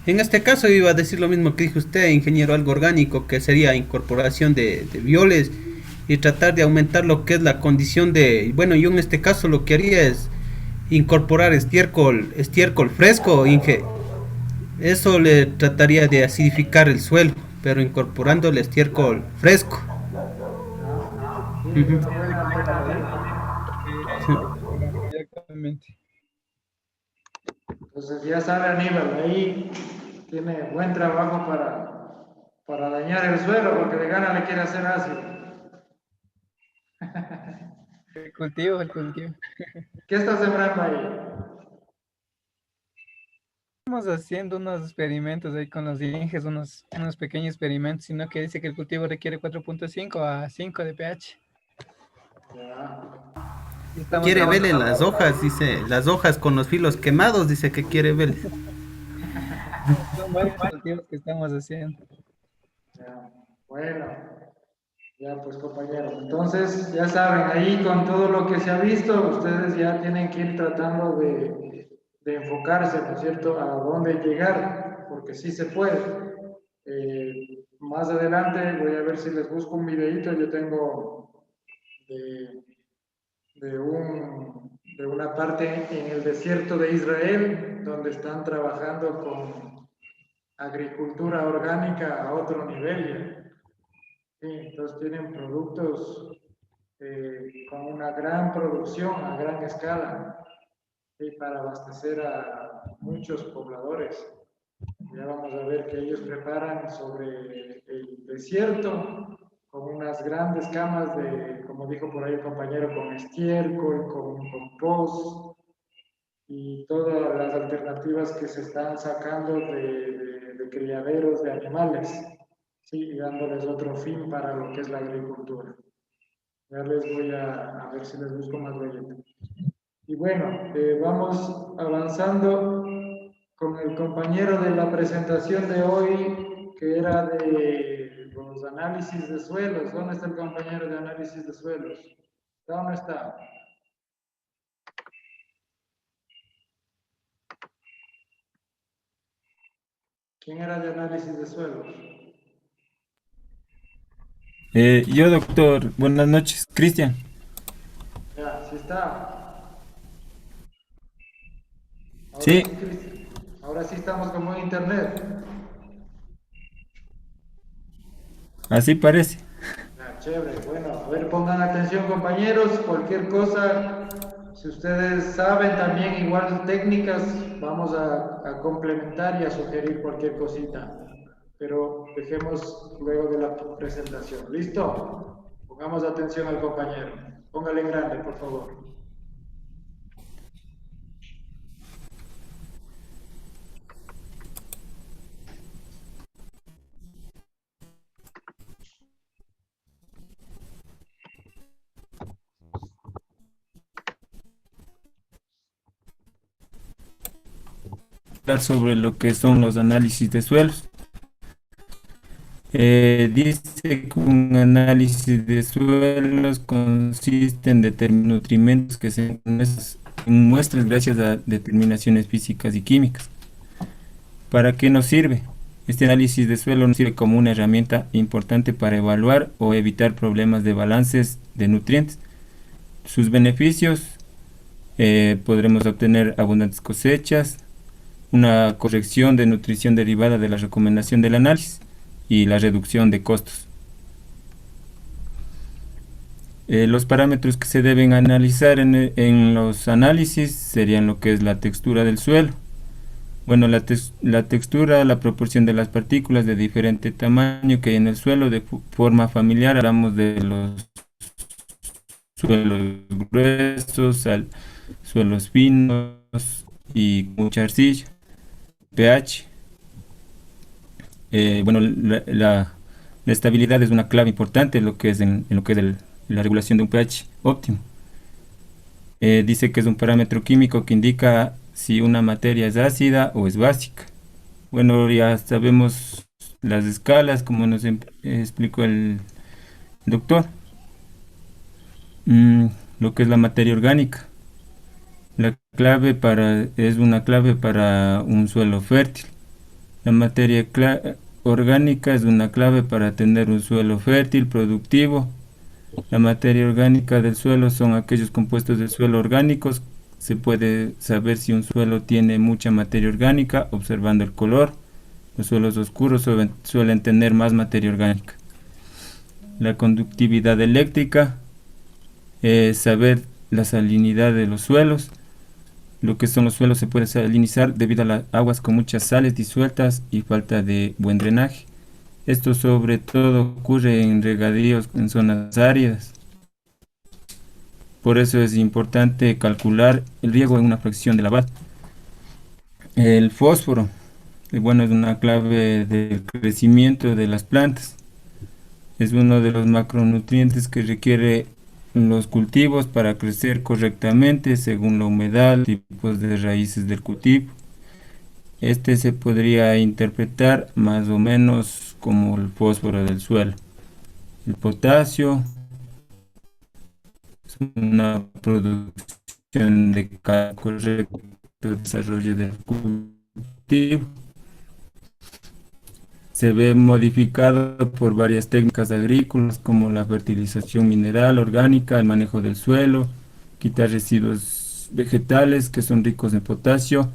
En este caso iba a decir lo mismo que dijo usted, ingeniero, algo orgánico, que sería incorporación de bioles y tratar de aumentar lo que es la condición de, bueno, yo en este caso lo que haría es incorporar estiércol fresco, Inge. Eso le trataría de acidificar el suelo, pero incorporando el estiércol fresco. Sí, Ujú. es buena alternativa. Sí. Directamente. Entonces ya sabe Aníbal, ahí tiene buen trabajo para dañar el suelo, porque de gana le quiere hacer ácido. El cultivo, el cultivo. ¿Qué está sembrando ahí? Estamos haciendo unos experimentos ahí con los Inges, unos pequeños experimentos, sino que dice que el cultivo requiere 4.5 a 5 de pH. Ya. Y estamos Quiere verle trabajando. las hojas, dice, las hojas con los filos quemados, dice que quiere ver. Son varios cultivos que estamos haciendo. Ya. Bueno, ya pues compañeros, entonces ya saben, ahí con todo lo que se ha visto, ustedes ya tienen que ir tratando de enfocarse, ¿no es cierto?, a dónde llegar, porque sí se puede. Más adelante voy a ver si les busco un videito, yo tengo de, de una parte en el desierto de Israel, donde están trabajando con agricultura orgánica a otro nivel ya. Sí, entonces tienen productos con una gran producción a gran escala, sí, para abastecer a muchos pobladores. Ya vamos a ver que ellos preparan sobre el desierto con unas grandes camas de, como dijo por ahí el compañero, con estiércol, con compost y todas las alternativas que se están sacando de criaderos de animales, sí, y dándoles otro fin para lo que es la agricultura. Ya les voy a ver si les busco más boletos. Y bueno, vamos avanzando con el compañero de la presentación de hoy, que era de los análisis de suelos. ¿Dónde está el compañero de análisis de suelos? ¿Está o no está? ¿Quién era de análisis de suelos? Yo, doctor, buenas noches, Cristian. Ya, sí está. Ahora Sí, sí, Cristian. Ahora sí estamos como en internet. así parece. Ah, chévere. Bueno, a ver, pongan atención, compañeros. Cualquier cosa, si ustedes saben también igual técnicas, vamos a complementar y a sugerir cualquier cosita. Pero dejemos luego de la presentación. ¿Listo? Pongamos atención al compañero. Póngale en grande, por favor. Hablar sobre lo que son los análisis de suelos. Dice que un análisis de suelos consiste en determinar nutrimentos que se en muestras gracias a determinaciones físicas y químicas. ¿Para qué nos sirve? Este análisis de suelo nos sirve como una herramienta importante para evaluar o evitar problemas de balances de nutrientes. Sus beneficios: podremos obtener abundantes cosechas, una corrección de nutrición derivada de la recomendación del análisis y la reducción de costos. Los parámetros que se deben analizar en los análisis serían lo que es la textura del suelo. Bueno, la textura, la proporción de las partículas de diferente tamaño que hay en el suelo de forma familiar. Hablamos de los suelos gruesos, suelos finos y mucha arcilla. pH. Bueno, la estabilidad es una clave importante en lo que es, en lo que es la regulación de un pH óptimo. Dice que es un parámetro químico que indica si una materia es ácida o es básica. Bueno, ya sabemos las escalas, como nos explicó el doctor. Lo que es la materia orgánica. Es una clave para un suelo fértil. La materia orgánica es una clave para tener un suelo fértil, productivo. La materia orgánica del suelo son aquellos compuestos del suelo orgánicos. Se puede saber si un suelo tiene mucha materia orgánica observando el color. Los suelos oscuros suelen tener más materia orgánica. La conductividad eléctrica, saber la salinidad de los suelos. Lo que son los suelos se puede salinizar debido a las aguas con muchas sales disueltas y falta de buen drenaje. Esto sobre todo ocurre en regadíos en zonas áridas. Por eso es importante calcular el riego en una fracción de la base. El fósforo, bueno, es una clave del crecimiento de las plantas. Es uno de los macronutrientes que requiere los cultivos para crecer correctamente según la humedad, tipos de raíces del cultivo. Este se podría interpretar más o menos como el fósforo del suelo. El potasio es una producción de correcto desarrollo del cultivo. Se ve modificado por varias técnicas agrícolas como la fertilización mineral, orgánica, el manejo del suelo, quitar residuos vegetales que son ricos en potasio.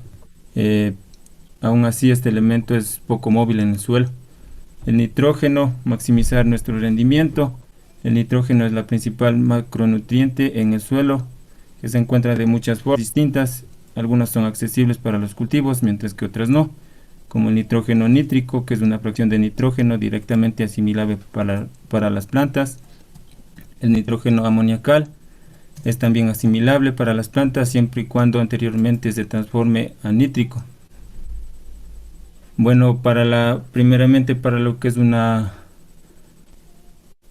Aún así, este elemento es poco móvil en el suelo. El nitrógeno, maximizar nuestro rendimiento. El nitrógeno es la principal macronutriente en el suelo, que se encuentra de muchas formas distintas. Algunas son accesibles para los cultivos, mientras que otras no, como el nitrógeno nítrico, que es una fracción de nitrógeno directamente asimilable para las plantas. El nitrógeno amoniacal es también asimilable para las plantas siempre y cuando anteriormente se transforme a nítrico. Bueno, primeramente para lo que es una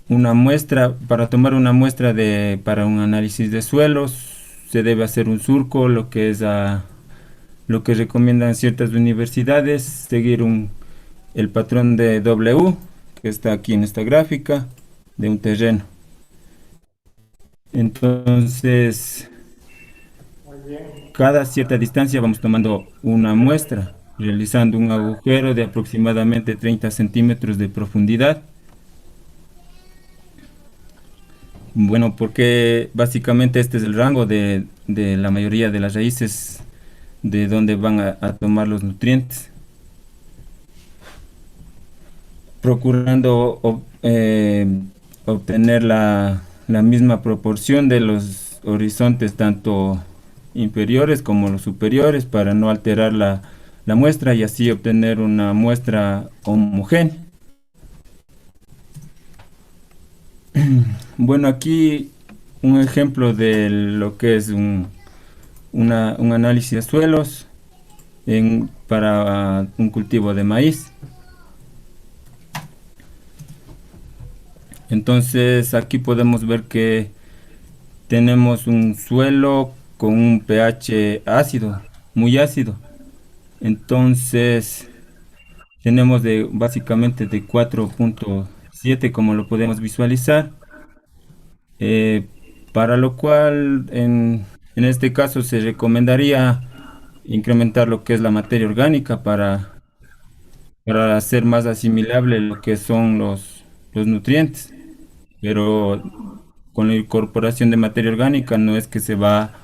muestra, para tomar una muestra para un análisis de suelos, se debe hacer un surco, lo que recomiendan ciertas universidades, seguir el patrón de W, que está aquí en esta gráfica, de un terreno. Entonces, Muy bien. cada cierta distancia vamos tomando una muestra. realizando un agujero de aproximadamente 30 centímetros de profundidad. Bueno, porque básicamente este es el rango de la mayoría de las raíces de donde van a tomar los nutrientes, procurando obtener la misma proporción de los horizontes tanto inferiores como los superiores para no alterar la muestra y así obtener una muestra homogénea. Bueno, aquí un ejemplo de lo que es un análisis de suelos para un cultivo de maíz. Entonces aquí podemos ver que tenemos un suelo con un pH ácido, muy ácido. Entonces tenemos básicamente de 4.7 como lo podemos visualizar, para lo cual en este caso se recomendaría incrementar lo que es la materia orgánica para hacer más asimilable lo que son los nutrientes. Pero con la incorporación de materia orgánica no es que se va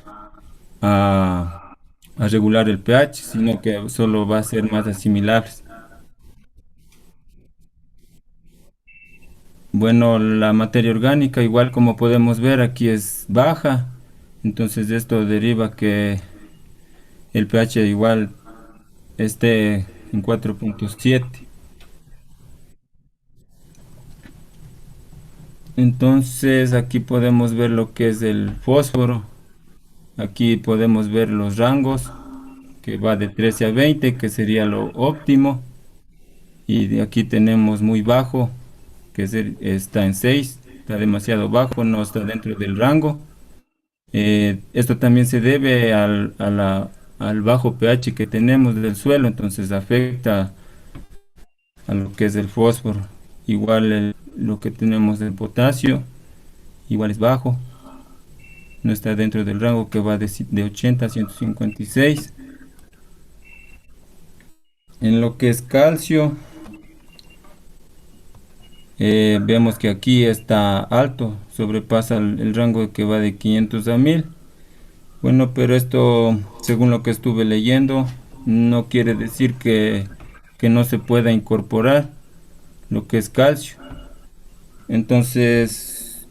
a regular el pH, sino que solo va a ser más asimilable. Bueno, la materia orgánica, igual como podemos ver aquí, es baja, entonces esto deriva que el pH igual esté en 4.7. Entonces aquí podemos ver lo que es el fósforo. Aquí podemos ver los rangos, que va de 13 a 20, que sería lo óptimo. Y de aquí tenemos muy bajo, que está en 6, está demasiado bajo, no está dentro del rango. Esto también se debe al bajo pH que tenemos del suelo, entonces afecta a lo que es el fósforo. Igual lo que tenemos del potasio, igual es bajo, no está dentro del rango, que va de 80 a 156. En lo que es calcio, vemos que aquí está alto, sobrepasa el rango que va de 500 a 1000. Bueno, pero esto, según lo que estuve leyendo, no quiere decir que no se pueda incorporar lo que es calcio. Entonces,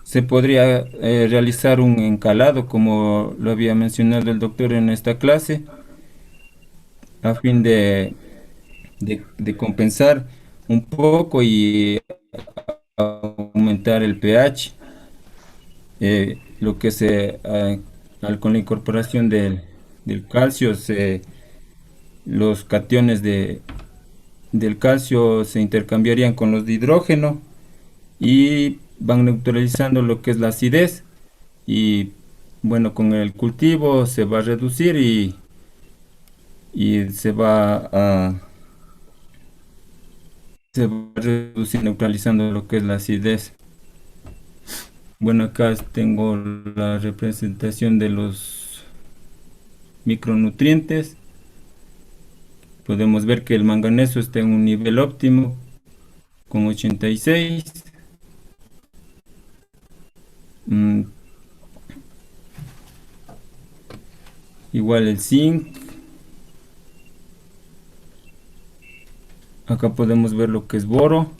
se podría realizar un encalado, como lo había mencionado el doctor en esta clase, a fin de compensar un poco y aumentar el pH. Lo que con la incorporación del calcio, los cationes del calcio se intercambiarían con los de hidrógeno y van neutralizando lo que es la acidez, y bueno, con el cultivo se va a reducir y se va a reducir neutralizando lo que es la acidez. Bueno, acá tengo la representación de los micronutrientes. Podemos ver que el manganeso está en un nivel óptimo con 86. Igual el zinc. Acá podemos ver lo que es boro.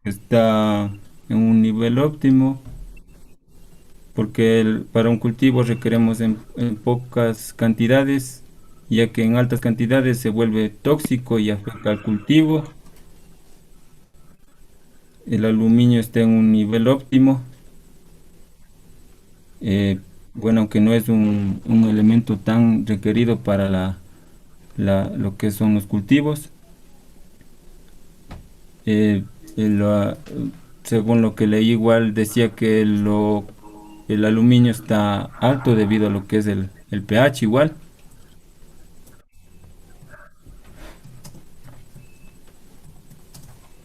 Está en un nivel óptimo, porque para un cultivo requeremos en pocas cantidades, ya que en altas cantidades se vuelve tóxico y afecta al cultivo. El aluminio está en un nivel óptimo. Bueno, aunque no es un elemento tan requerido para lo que son los cultivos. Según lo que leí, igual decía que el aluminio está alto debido a lo que es el pH igual.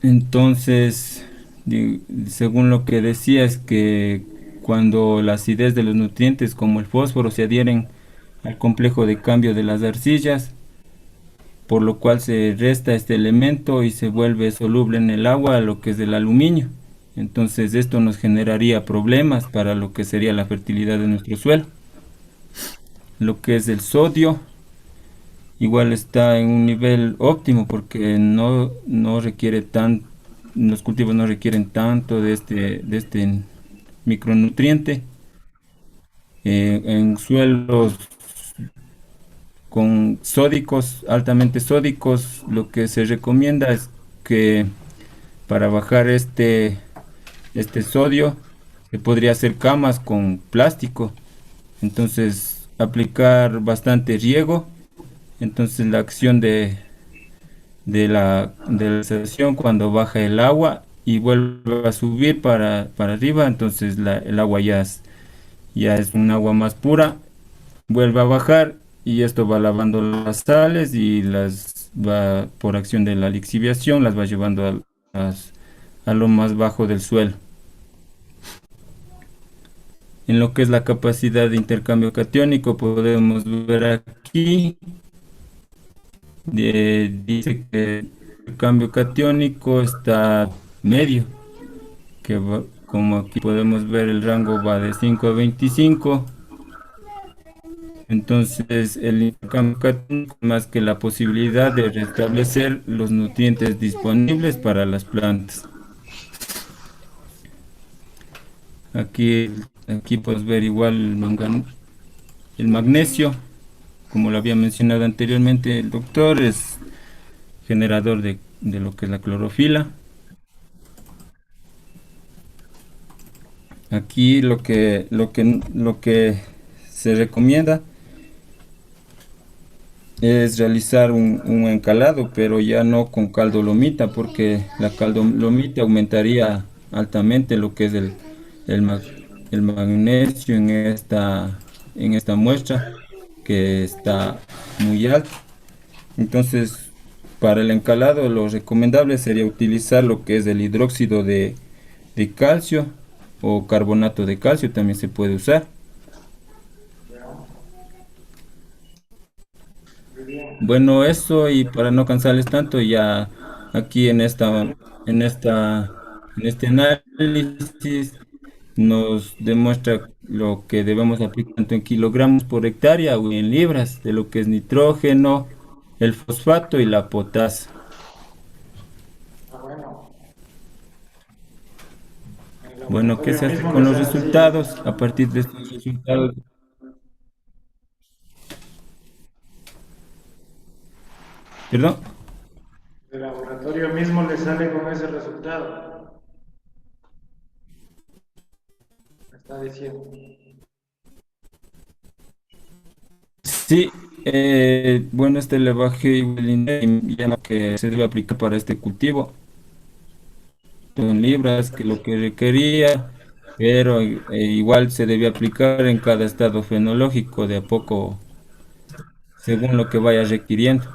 Entonces, según lo que decía, es que cuando la acidez de los nutrientes como el fósforo se adhieren al complejo de cambio de las arcillas, por lo cual se resta este elemento y se vuelve soluble en el agua lo que es el aluminio. Entonces esto nos generaría problemas para lo que sería la fertilidad de nuestro suelo. Lo que es el sodio igual está en un nivel óptimo porque no requiere los cultivos no requieren tanto de este micronutriente. En suelos con sódicos, altamente sódicos, lo que se recomienda es que para bajar este sodio se podría hacer camas con plástico. Entonces aplicar bastante riego. Entonces la acción de la estación cuando baja el agua y vuelve a subir para arriba, entonces el agua ya es un agua más pura, vuelve a bajar y esto va lavando las sales y las va por acción de la lixiviación, las va llevando a lo más bajo del suelo. En lo que es la capacidad de intercambio catiónico podemos ver aquí, dice que el cambio catiónico está medio, como aquí podemos ver el rango va de 5 a 25. Entonces el intercambio catiónico es más que la posibilidad de restablecer los nutrientes disponibles para las plantas. Aquí puedes ver igual el magnesio, como lo había mencionado anteriormente el doctor, es generador de lo que es la clorofila. Aquí lo que se recomienda es realizar un encalado, pero ya no con caldolomita, porque la caldolomita aumentaría altamente lo que es el magnesio en esta muestra, que está muy alto. Entonces, para el encalado lo recomendable sería utilizar lo que es el hidróxido de calcio o carbonato de calcio, también se puede usar. Bueno, eso, y para no cansarles tanto, ya aquí en este análisis nos demuestra lo que debemos aplicar tanto en kilogramos por hectárea o en libras de lo que es nitrógeno, el fosfato y la potasa. Bueno, en el Bueno, ¿qué laboratorio se hace mismo con les los sale así. resultados? A partir de estos resultados, perdón. El laboratorio mismo le sale con ese resultado. Me está diciendo. Sí, bueno, este le bajé el INEGI, ya lo que se debe aplicar para este cultivo, en libras, que lo que requería, pero igual se debe aplicar en cada estado fenológico de a poco, según lo que vaya requiriendo.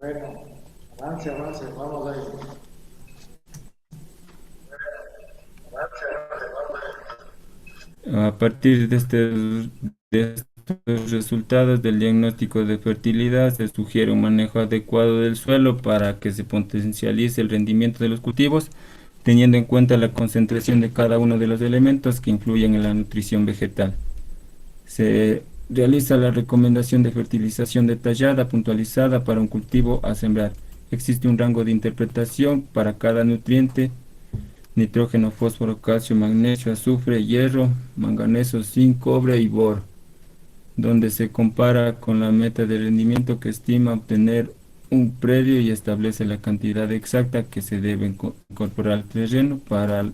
Bueno, avance, avance, vamos a ir. A partir de estos resultados del diagnóstico de fertilidad, se sugiere un manejo adecuado del suelo para que se potencialice el rendimiento de los cultivos, teniendo en cuenta la concentración de cada uno de los elementos que influyen en la nutrición vegetal. Se realiza la recomendación de fertilización detallada, puntualizada para un cultivo a sembrar. Existe un rango de interpretación para cada nutriente: nitrógeno, fósforo, calcio, magnesio, azufre, hierro, manganeso, zinc, cobre y boro, donde se compara con la meta de rendimiento que estima obtener un predio y establece la cantidad exacta que se debe incorporar al terreno para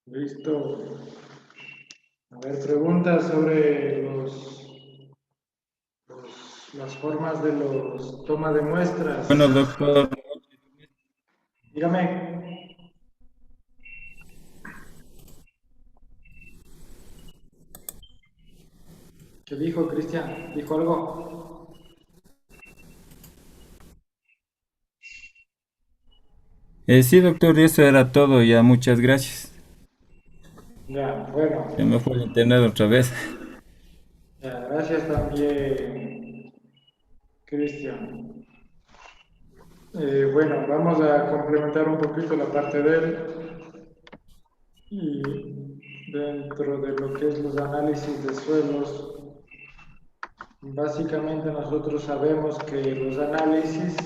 Listo. A ver, preguntas sobre las formas de los toma de muestras. Bueno, doctor, Dígame. ¿Qué dijo Cristian? ¿Dijo algo? Sí, doctor, eso era todo. Ya, muchas gracias. Ya, bueno, Ya me fue el internet otra vez. ya, gracias también, Cristian. Bueno, vamos a complementar un poquito la parte de él y dentro de lo que es los análisis de suelos, básicamente nosotros sabemos que los análisis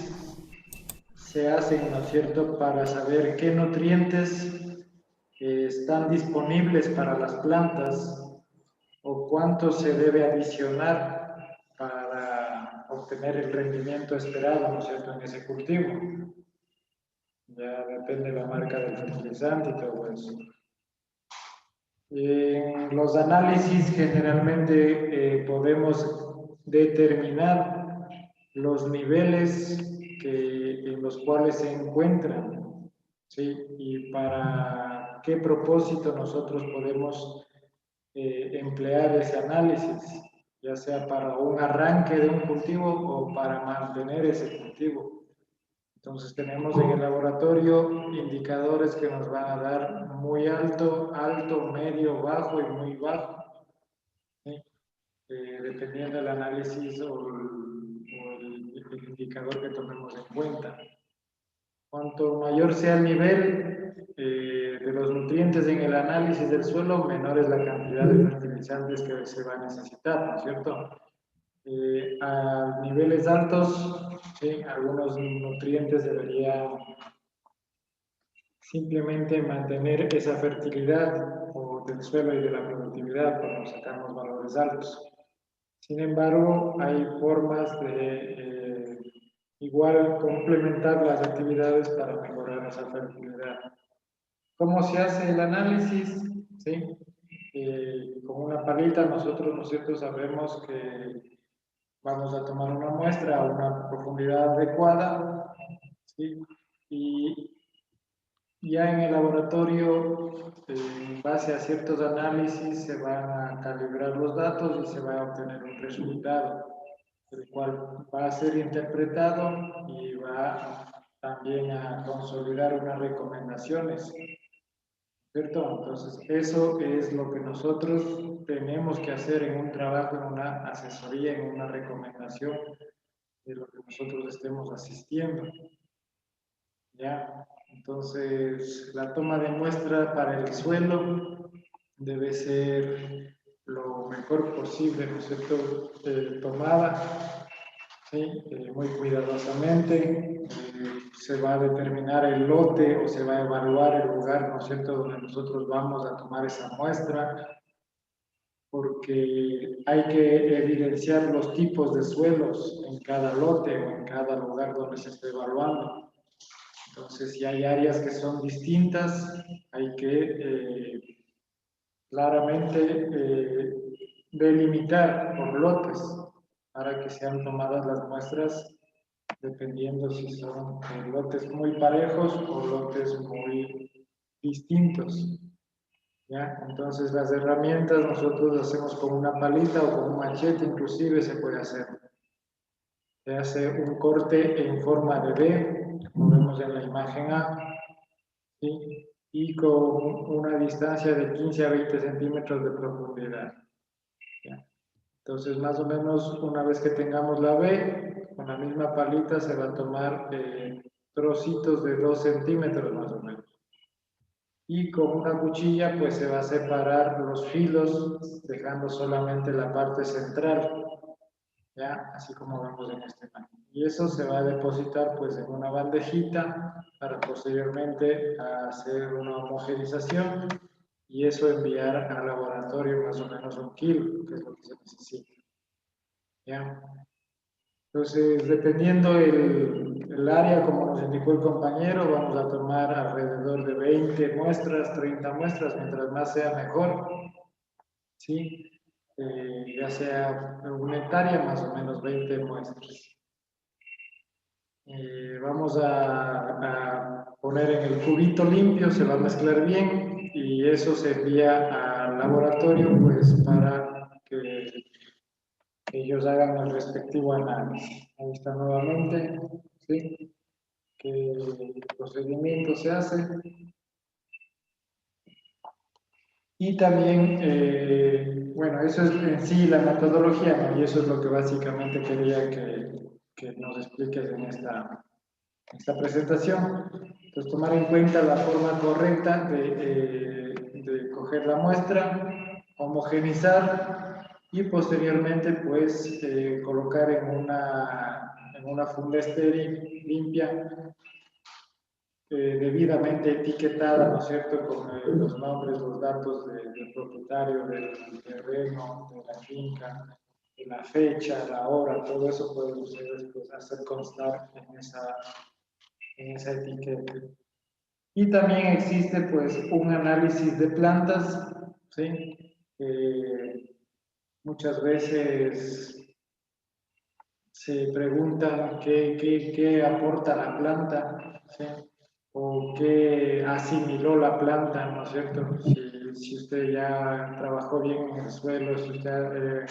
se hacen, ¿no es cierto?, para saber qué nutrientes están disponibles para las plantas o cuánto se debe adicionar para obtener el rendimiento esperado, ¿no es cierto?, en ese cultivo. Ya depende de la marca del fertilizante y todo eso. En los análisis generalmente podemos determinar los niveles en los cuales se encuentran, ¿sí? Y para qué propósito nosotros podemos emplear ese análisis, ya sea para un arranque de un cultivo o para mantener ese cultivo. Entonces tenemos en el laboratorio indicadores que nos van a dar muy alto, alto, medio, bajo y muy bajo, ¿sí? Dependiendo del análisis o el indicador que tomemos en cuenta. Cuanto mayor sea el nivel de los nutrientes en el análisis del suelo, menor es la cantidad de fertilizantes que se va a necesitar, ¿no es cierto? A niveles altos, ¿sí?, algunos nutrientes deberían simplemente mantener esa fertilidad del suelo y de la productividad cuando sacamos valores altos. Sin embargo, hay formas de igual complementar las actividades para mejorar esa fertilidad. ¿Cómo se hace el análisis? ¿Sí? Con una palita nosotros, ¿no es cierto?, sabemos que vamos a tomar una muestra a una profundidad adecuada, ¿sí? Y ya en el laboratorio, en base a ciertos análisis, se van a calibrar los datos y se va a obtener un resultado, el cual va a ser interpretado y va también a consolidar unas recomendaciones, ¿cierto? Entonces, eso es lo que nosotros tenemos que hacer en un trabajo, en una asesoría, en una recomendación de lo que nosotros estemos asistiendo. ¿Ya? Entonces, la toma de muestra para el suelo debe ser lo mejor posible, ¿no es cierto?, tomada, ¿sí? Muy cuidadosamente. Se va a determinar el lote o se va a evaluar el lugar, ¿no es cierto?, donde nosotros vamos a tomar esa muestra, porque hay que evidenciar los tipos de suelos en cada lote o en cada lugar donde se esté evaluando. Entonces, si hay áreas que son distintas, hay que claramente delimitar por lotes para que sean tomadas las muestras dependiendo si son lotes muy parejos o lotes muy distintos. ¿Ya? Entonces, las herramientas nosotros hacemos con una palita o con un machete, inclusive se puede hacer. Se hace un corte en forma de V, como vemos en la imagen A, ¿sí? Y con una distancia de 15 a 20 centímetros de profundidad. ¿Ya? Entonces, más o menos, una vez que tengamos la V, con la misma palita se va a tomar trocitos de 2 centímetros más o menos. Y con una cuchilla, pues se va a separar los filos, dejando solamente la parte central, ¿ya? Así como vemos en esta imagen. Y eso se va a depositar pues en una bandejita para posteriormente hacer una homogenización y eso enviar al laboratorio más o menos 1 kilo, que es lo que se necesita. ¿Ya? Entonces, dependiendo el área, como nos indicó el compañero, vamos a tomar alrededor de 20 muestras, 30 muestras, mientras más sea mejor, ¿sí? Ya sea una hectárea, más o menos 20 muestras. Vamos a poner en el cubito limpio, se va a mezclar bien y eso se envía al laboratorio pues para que ellos hagan el respectivo análisis. Ahí está nuevamente, ¿sí? Que procedimiento se hace. Y también, bueno, eso es en sí la metodología, ¿no? Y eso es lo que básicamente quería que nos expliques en esta presentación. Entonces, tomar en cuenta la forma correcta de coger la muestra, homogenizar y posteriormente, pues, colocar en una funda estéril limpia, debidamente etiquetada, ¿no es cierto?, con los nombres, los datos del propietario, del terreno, de la finca, de la fecha, la hora, todo eso pueden ustedes, pues, hacer constar en esa etiqueta. Y también existe, pues, un análisis de plantas, ¿sí? Muchas veces se preguntan qué aporta la planta, ¿sí? O qué asimiló la planta, ¿no es cierto? Si usted ya trabajó bien en el suelo, si usted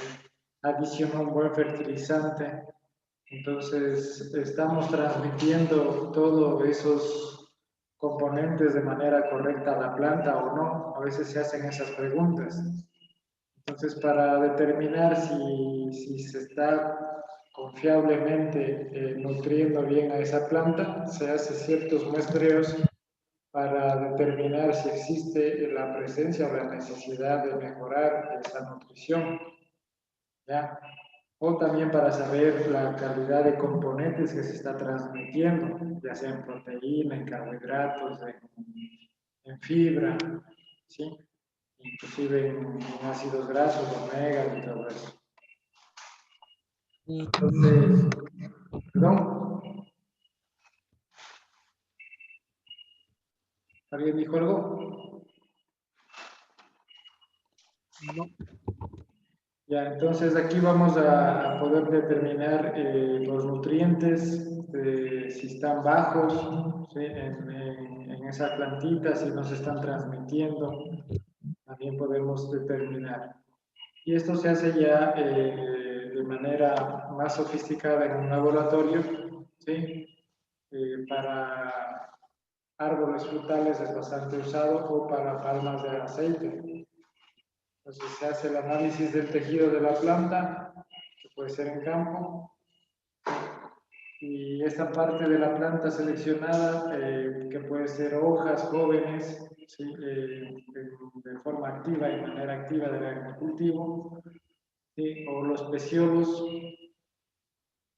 adicionó un buen fertilizante, entonces estamos transmitiendo todos esos componentes de manera correcta a la planta o no. A veces se hacen esas preguntas. Entonces, para determinar si se está confiablemente nutriendo bien a esa planta, se hace ciertos muestreos para determinar si existe la presencia o la necesidad de mejorar esa nutrición, ¿ya? O también para saber la calidad de componentes que se está transmitiendo, ya sea en proteína, en carbohidratos, en fibra, ¿sí? Inclusive en ácidos grasos, omega y todo eso. Entonces, perdón, ¿alguien dijo algo? No. Ya, entonces aquí vamos a poder determinar los nutrientes, si están bajos, ¿sí? En esa plantita, si no se están transmitiendo, también podemos determinar. Y esto se hace ya de manera más sofisticada en un laboratorio, ¿sí? Para árboles frutales es bastante usado, o para palmas de aceite. Entonces se hace el análisis del tejido de la planta, que puede ser en campo, y esta parte de la planta seleccionada, que puede ser hojas jóvenes, ¿sí? De forma activa, de manera activa del agricultivo, ¿sí? O los peciolos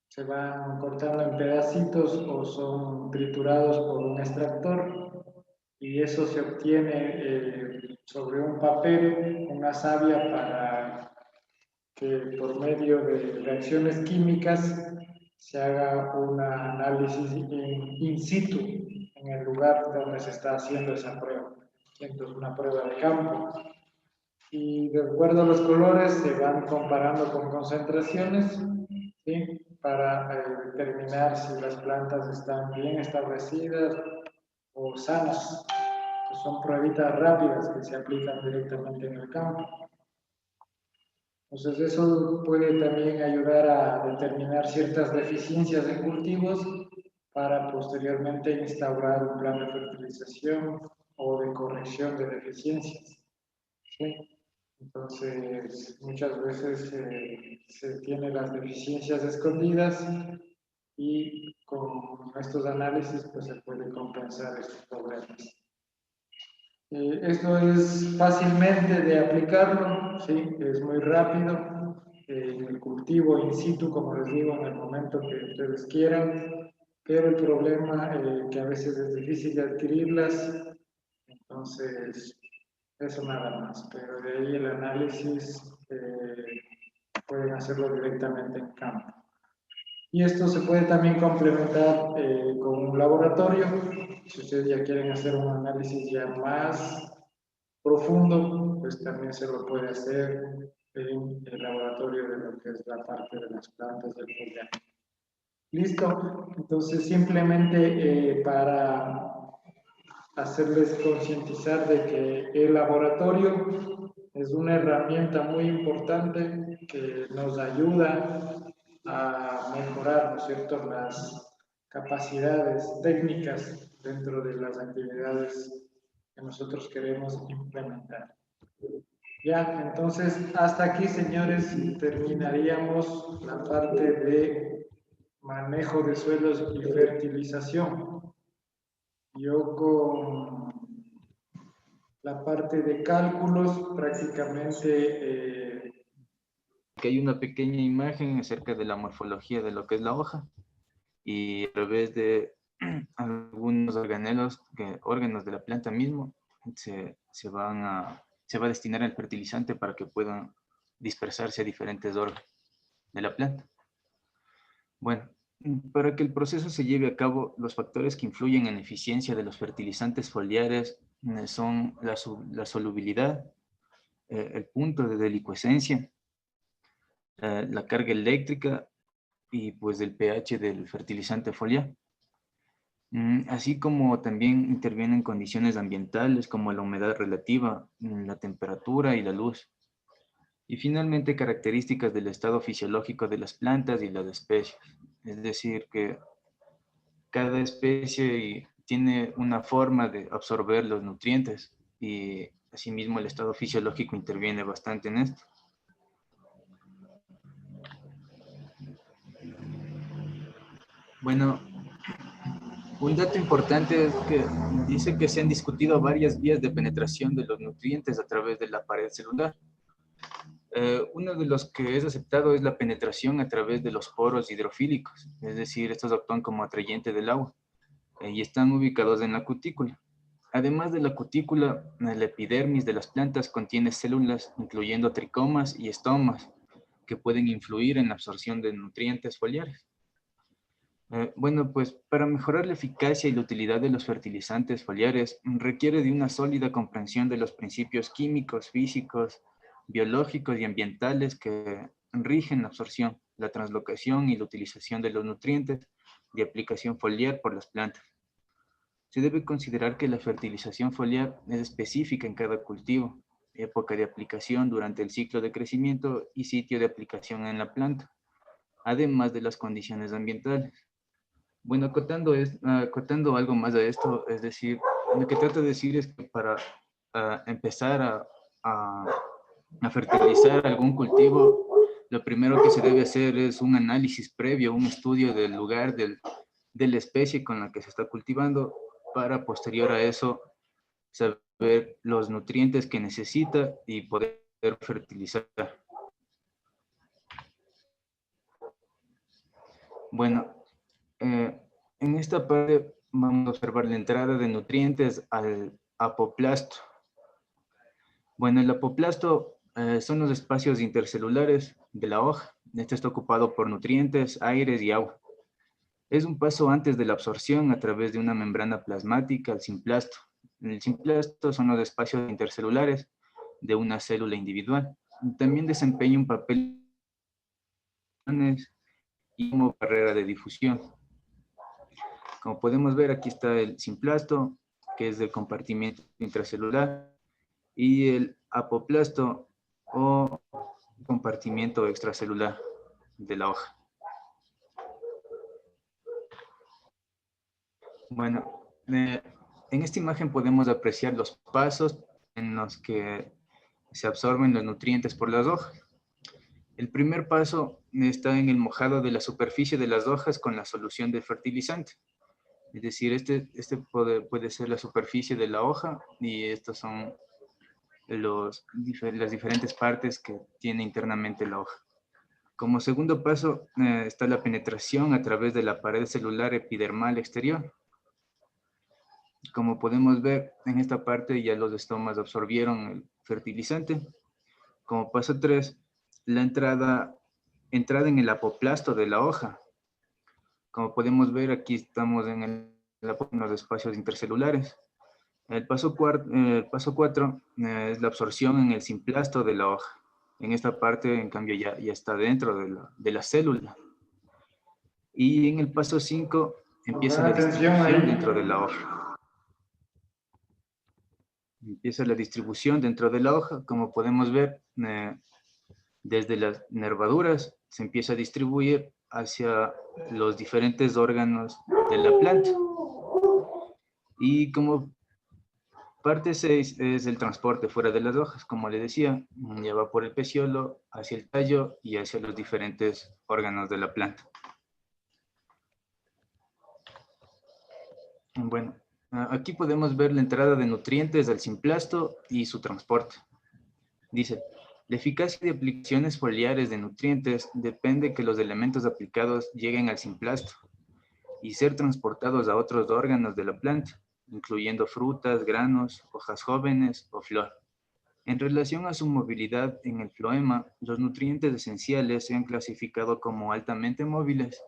se van cortando en pedacitos o son triturados por un extractor, y eso se obtiene sobre un papel, una savia, para que por medio de reacciones químicas se haga un análisis in situ en el lugar donde se está haciendo esa prueba. Entonces, una prueba de campo. Y de acuerdo a los colores se van comparando con concentraciones, ¿sí? Para determinar si las plantas están bien establecidas o sanas. Son pruebitas rápidas que se aplican directamente en el campo. Entonces eso puede también ayudar a determinar ciertas deficiencias en cultivos para posteriormente instaurar un plan de fertilización o de corrección de deficiencias, ¿sí? Entonces muchas veces se tienen las deficiencias escondidas, y con estos análisis, pues, se puede compensar estos problemas. Esto es fácilmente de aplicarlo, ¿sí? Es muy rápido, en el cultivo in situ, como les digo, en el momento que ustedes quieran, pero el problema que a veces es difícil de adquirirlas, entonces eso nada más, pero de ahí el análisis pueden hacerlo directamente en campo. Y esto se puede también complementar con un laboratorio. Si ustedes ya quieren hacer un análisis ya más profundo, pues también se lo puede hacer en el laboratorio de lo que es la parte de las plantas del follaje. Listo. Entonces, simplemente para hacerles concientizar de que el laboratorio es una herramienta muy importante que nos ayuda a mejorar, ¿no es cierto?, capacidades técnicas dentro de las actividades que nosotros queremos implementar. Ya, entonces, hasta aquí, señores, terminaríamos la parte de manejo de suelos y fertilización. Yo con la parte de cálculos prácticamente... Que hay una pequeña imagen acerca de la morfología de lo que es la hoja y a través de algunos órganos de la planta mismo se va a destinar el fertilizante para que puedan dispersarse a diferentes órganos de la planta. Bueno, para que el proceso se lleve a cabo, los factores que influyen en la eficiencia de los fertilizantes foliares son la solubilidad, el punto de delicuescencia, la carga eléctrica y pues el pH del fertilizante foliar. Así como también intervienen condiciones ambientales como la humedad relativa, la temperatura y la luz. Y finalmente características del estado fisiológico de las plantas y las especies. Es decir, que cada especie tiene una forma de absorber los nutrientes y asimismo el estado fisiológico interviene bastante en esto. Bueno, un dato importante es que dice que se han discutido varias vías de penetración de los nutrientes a través de la pared celular. Uno de los que es aceptado es la penetración a través de los poros hidrofílicos, es decir, estos actúan como atrayente del agua y están ubicados en la cutícula. Además de la cutícula, la epidermis de las plantas contiene células, incluyendo tricomas y estomas, que pueden influir en la absorción de nutrientes foliares. Bueno, pues para mejorar la eficacia y la utilidad de los fertilizantes foliares requiere de una sólida comprensión de los principios químicos, físicos, biológicos y ambientales que rigen la absorción, la translocación y la utilización de los nutrientes de aplicación foliar por las plantas. Se debe considerar que la fertilización foliar es específica en cada cultivo, época de aplicación durante el ciclo de crecimiento y sitio de aplicación en la planta, además de las condiciones ambientales. Bueno, acotando algo más a esto, es decir, lo que trato de decir es que para empezar a fertilizar algún cultivo, lo primero que se debe hacer es un análisis previo, un estudio del lugar, de la especie con la que se está cultivando, para posterior a eso saber los nutrientes que necesita y poder fertilizar. Bueno, en esta parte vamos a observar la entrada de nutrientes al apoplasto. Bueno, el apoplasto son los espacios intercelulares de la hoja. Este está ocupado por nutrientes, aires y agua. Es un paso antes de la absorción a través de una membrana plasmática al simplasto. El simplasto son los espacios intercelulares de una célula individual. También desempeña un papel y como barrera de difusión. Como podemos ver, aquí está el simplasto, que es del compartimiento intracelular, y el apoplasto o compartimiento extracelular de la hoja. Bueno, en esta imagen podemos apreciar los pasos en los que se absorben los nutrientes por las hojas. El primer paso está en el mojado de la superficie de las hojas con la solución de fertilizante. Es decir, este puede ser la superficie de la hoja y estos son las diferentes partes que tiene internamente la hoja. Como segundo paso está la penetración a través de la pared celular epidermal exterior. Como podemos ver, en esta parte ya los estomas absorbieron el fertilizante. Como paso 3, la entrada en el apoplasto de la hoja. Como podemos ver, aquí estamos en los espacios intercelulares. El paso 4 es la absorción en el simplasto de la hoja. En esta parte, en cambio, ya está dentro de la célula. Y en el paso 5 empieza la distribución dentro de la hoja. Empieza la distribución dentro de la hoja. Como podemos ver, desde las nervaduras se empieza a distribuir hacia los diferentes órganos de la planta. Y como parte 6 es el transporte fuera de las hojas, como le decía, lleva por el peciolo hacia el tallo y hacia los diferentes órganos de la planta. Bueno, aquí podemos ver la entrada de nutrientes al simplasto y su transporte. Dice, la eficacia de aplicaciones foliares de nutrientes depende que los elementos aplicados lleguen al simplasto y ser transportados a otros órganos de la planta, incluyendo frutas, granos, hojas jóvenes o flor. En relación a su movilidad en el floema, los nutrientes esenciales se han clasificado como altamente móviles.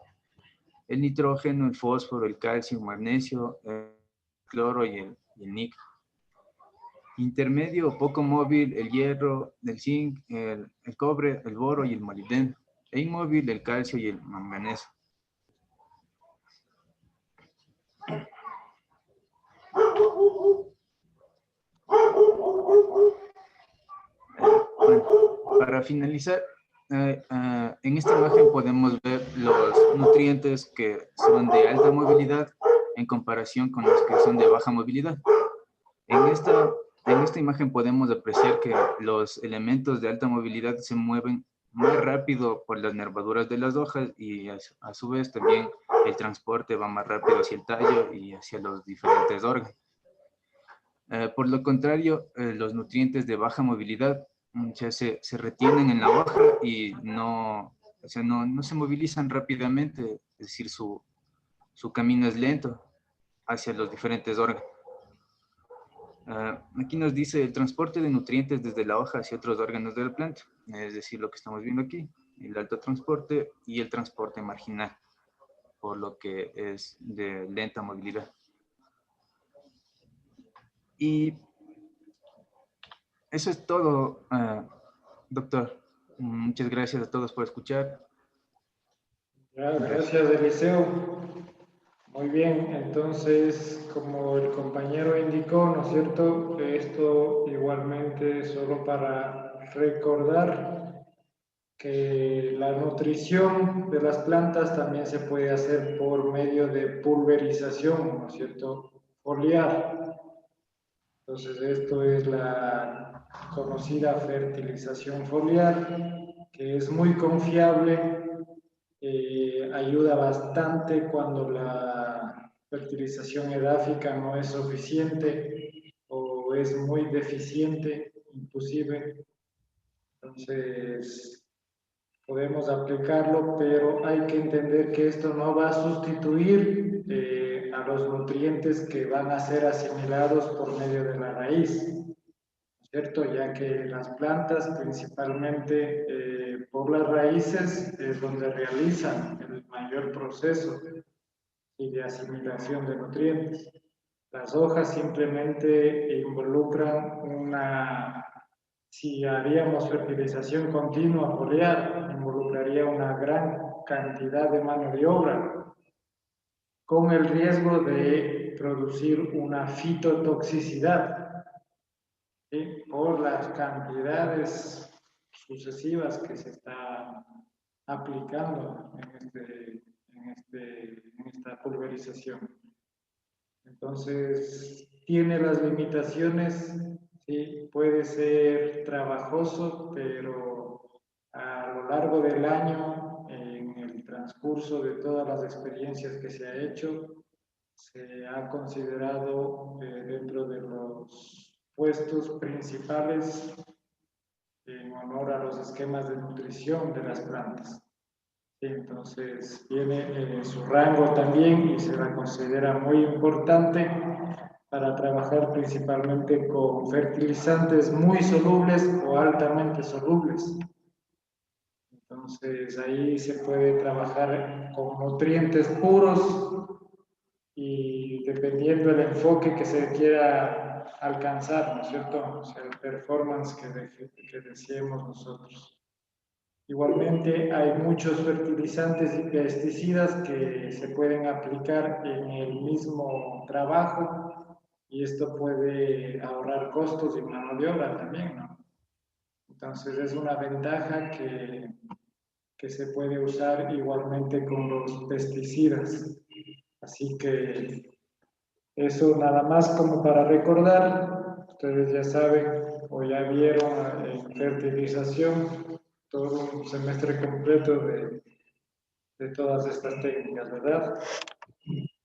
El nitrógeno, el fósforo, el calcio, el magnesio, el cloro y el níquel. Intermedio o poco móvil, el hierro, el zinc, el cobre, el boro y el molibdeno. E inmóvil, el calcio y el manganeso. Bueno, para finalizar, en esta imagen podemos ver los nutrientes que son de alta movilidad en comparación con los que son de baja movilidad. En esta imagen podemos apreciar que los elementos de alta movilidad se mueven más rápido por las nervaduras de las hojas y a su vez también el transporte va más rápido hacia el tallo y hacia los diferentes órganos. Por lo contrario, los nutrientes de baja movilidad se retienen en la hoja y no se movilizan rápidamente, es decir, su camino es lento hacia los diferentes órganos. Aquí nos dice el transporte de nutrientes desde la hoja hacia otros órganos de la planta, es decir, lo que estamos viendo aquí, el alto transporte y el transporte marginal, por lo que es de lenta movilidad. Y eso es todo, doctor. Muchas gracias a todos por escuchar. Gracias, Eliseo. Muy bien, entonces, como el compañero indicó, ¿no es cierto? Esto igualmente solo para recordar que la nutrición de las plantas también se puede hacer por medio de pulverización, ¿no es cierto? Foliar. Entonces, esto es la conocida fertilización foliar, que es muy confiable. Ayuda bastante cuando la fertilización edáfica no es suficiente o es muy deficiente, inclusive. Entonces, podemos aplicarlo, pero hay que entender que esto no va a sustituir a los nutrientes que van a ser asimilados por medio de la raíz, ¿cierto? Ya que las plantas, principalmente por las raíces, es donde realizan el mayor proceso de asimilación de nutrientes. Las hojas simplemente involucran si haríamos fertilización continua foliar, involucraría una gran cantidad de mano de obra, con el riesgo de producir una fitotoxicidad, ¿sí? Por las cantidades sucesivas que se están aplicando en esta pulverización. Entonces, tiene las limitaciones, sí, puede ser trabajoso, pero a lo largo del año, en el transcurso de todas las experiencias que se ha hecho, se ha considerado dentro de los puestos principales en honor a los esquemas de nutrición de las plantas. Entonces, tiene su rango también y se la considera muy importante para trabajar principalmente con fertilizantes muy solubles o altamente solubles. Entonces, ahí se puede trabajar con nutrientes puros y dependiendo del enfoque que se quiera alcanzar, ¿no es cierto? O sea, el performance que deseemos nosotros. Igualmente hay muchos fertilizantes y pesticidas que se pueden aplicar en el mismo trabajo y esto puede ahorrar costos y mano de obra también, ¿no? Entonces es una ventaja que que se puede usar igualmente con los pesticidas. Así que eso nada más como para recordar, ustedes ya saben o ya vieron en fertilización todo un semestre completo de todas estas técnicas, ¿verdad?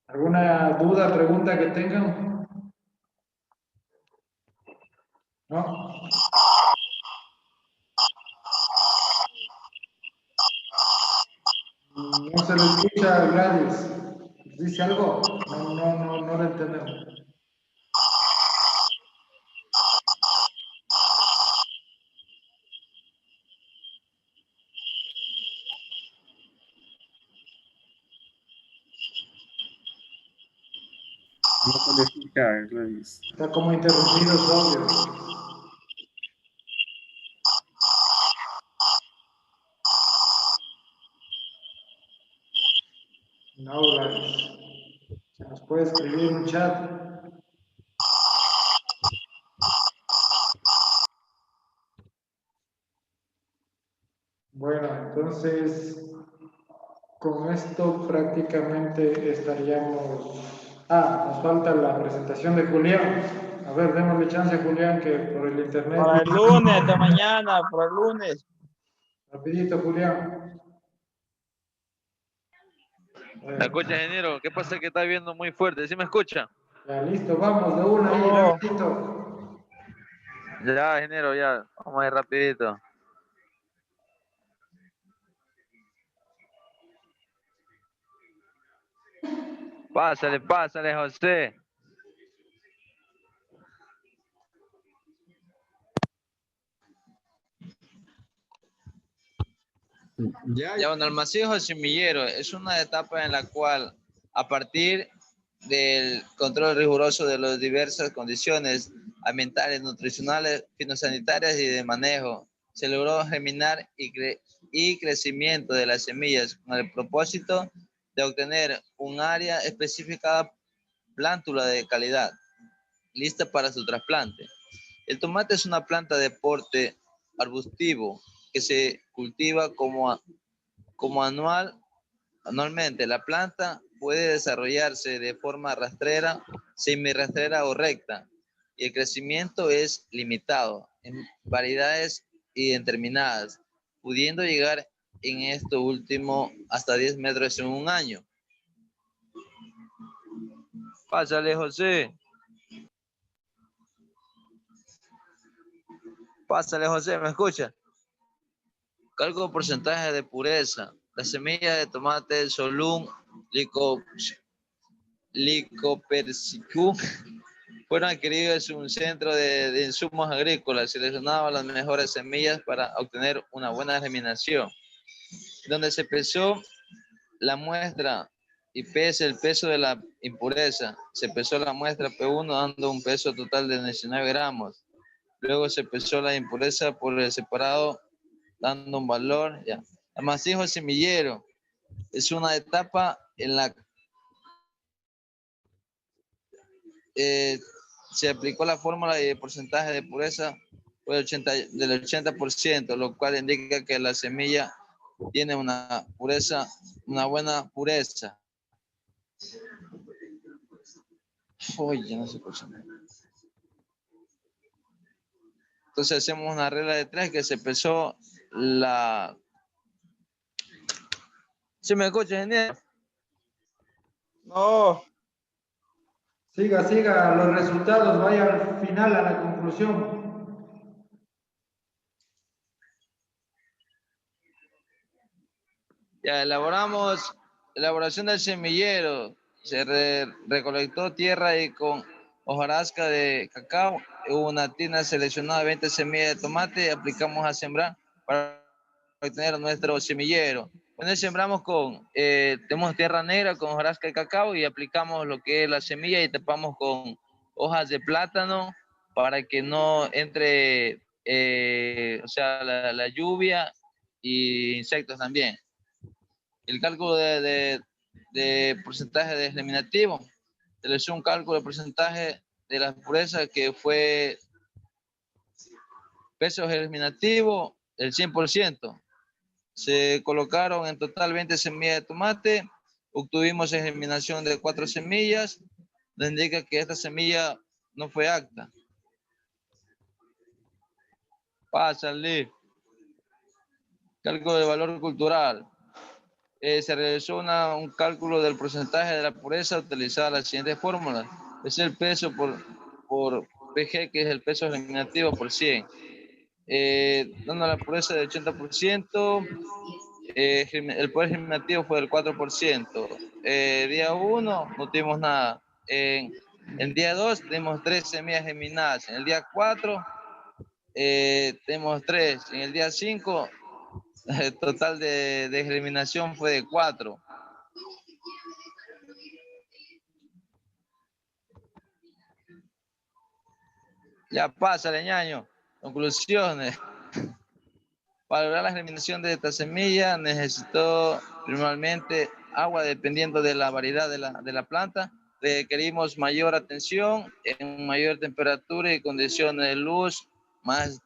¿Alguna duda, pregunta que tengan? ¿No? No se le escucha, Gladys. ¿Dice algo? No lo entendemos. No se le escucha, Gladys. Está como interrumpido su audio. No, Gladys. Se nos puede escribir en un chat. Bueno, entonces, con esto prácticamente estaríamos... Ah, nos falta la presentación de Julián. A ver, démosle chance a Julián que por el internet... Para el lunes de mañana, para el lunes. Rapidito, Julián. ¿Me escucha, ingeniero? ¿Qué pasa que está viendo muy fuerte? ¿Sí me escucha? Ya, listo, vamos de una ahí, Oh. rapidito. Ya, ingeniero, ya. Vamos a ir rapidito. Pásale, pásale, José. Ya, bueno, el macizo semillero es una etapa en la cual, a partir del control riguroso de las diversas condiciones ambientales, nutricionales, fitosanitarias y de manejo, se logró germinar y crecimiento de las semillas con el propósito de obtener un área específica plántula de calidad, lista para su trasplante. El tomate es una planta de porte arbustivo que se cultiva como anualmente. La planta puede desarrollarse de forma rastrera, semirrastrera o recta, y el crecimiento es limitado en variedades indeterminadas, pudiendo llegar en esto último hasta 10 metros en un año. Pásale, José. Pásale, José, ¿me escucha? Cálculo porcentaje de pureza. Las semillas de tomate Solum Licopersicum fueron adquiridas en un centro de insumos agrícolas, seleccionaban las mejores semillas para obtener una buena germinación, donde se pesó la muestra y pese el peso de la impureza. Se pesó la muestra P1 dando un peso total de 19 gramos. Luego se pesó la impureza por el separado dando un valor. Ya. El macizo semillero es una etapa en la se aplicó la fórmula de porcentaje de pureza del 80%, lo cual indica que la semilla tiene una buena pureza. Oye, no se escucha. Entonces hacemos una regla de 3 que se pesó la... ¿Sí me escucha, ingeniero? No, Siga los resultados, vaya al final a la conclusión. Ya elaboración del semillero. Se recolectó tierra y con hojarasca de cacao, una tina seleccionada de 20 semillas de tomate y aplicamos a sembrar para obtener nuestro semillero. Cuando sembramos tenemos tierra negra con hojarasca de cacao y aplicamos lo que es la semilla y tapamos con hojas de plátano para que no entre, la lluvia y insectos también. El cálculo de porcentaje de germinativo, se le hizo un cálculo de porcentaje de la pureza que fue peso germinativo el 100%. Se colocaron en total 20 semillas de tomate, obtuvimos germinación de 4 semillas, nos indica que esta semilla no fue apta. Pásale. Cálculo de valor cultural. Se realizó un cálculo del porcentaje de la pureza utilizada las siguientes fórmulas. Es el peso por PG, que es el peso germinativo por 100. Dando la pureza del 80%, el poder germinativo fue del 4%. Día 1 no tuvimos nada. En día 2 tenemos 3 semillas germinadas. En el día 4 tenemos 3. En el día 5 el total de germinación fue de 4. Ya pasa, ñaño. Conclusiones. Para lograr la germinación de esta semilla necesitó primeramente agua dependiendo de la variedad de la planta. Requerimos mayor atención en mayor temperatura y condiciones de luz más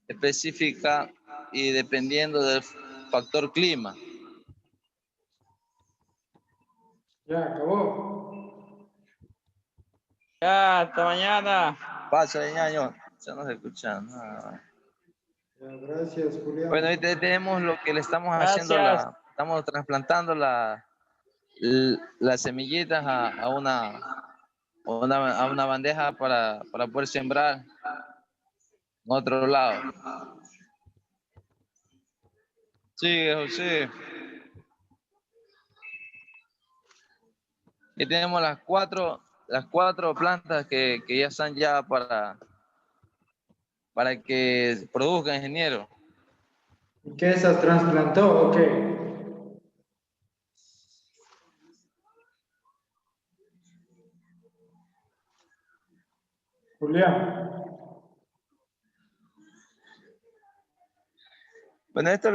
específica y dependiendo del factor clima. Ya, acabó. Ya, hasta mañana. Pasa, ñaño. Ya no se escucha nada. Ya, gracias, Julián. Bueno, ahí tenemos lo que le estamos haciendo, Gracias. estamos trasplantando las semillitas a una bandeja para poder sembrar en otro lado. Sigue, José. Y tenemos las cuatro plantas que ya están ya para que produzcan, ingeniero. ¿Y qué esas trasplantó o qué? Julián. Bueno, esto es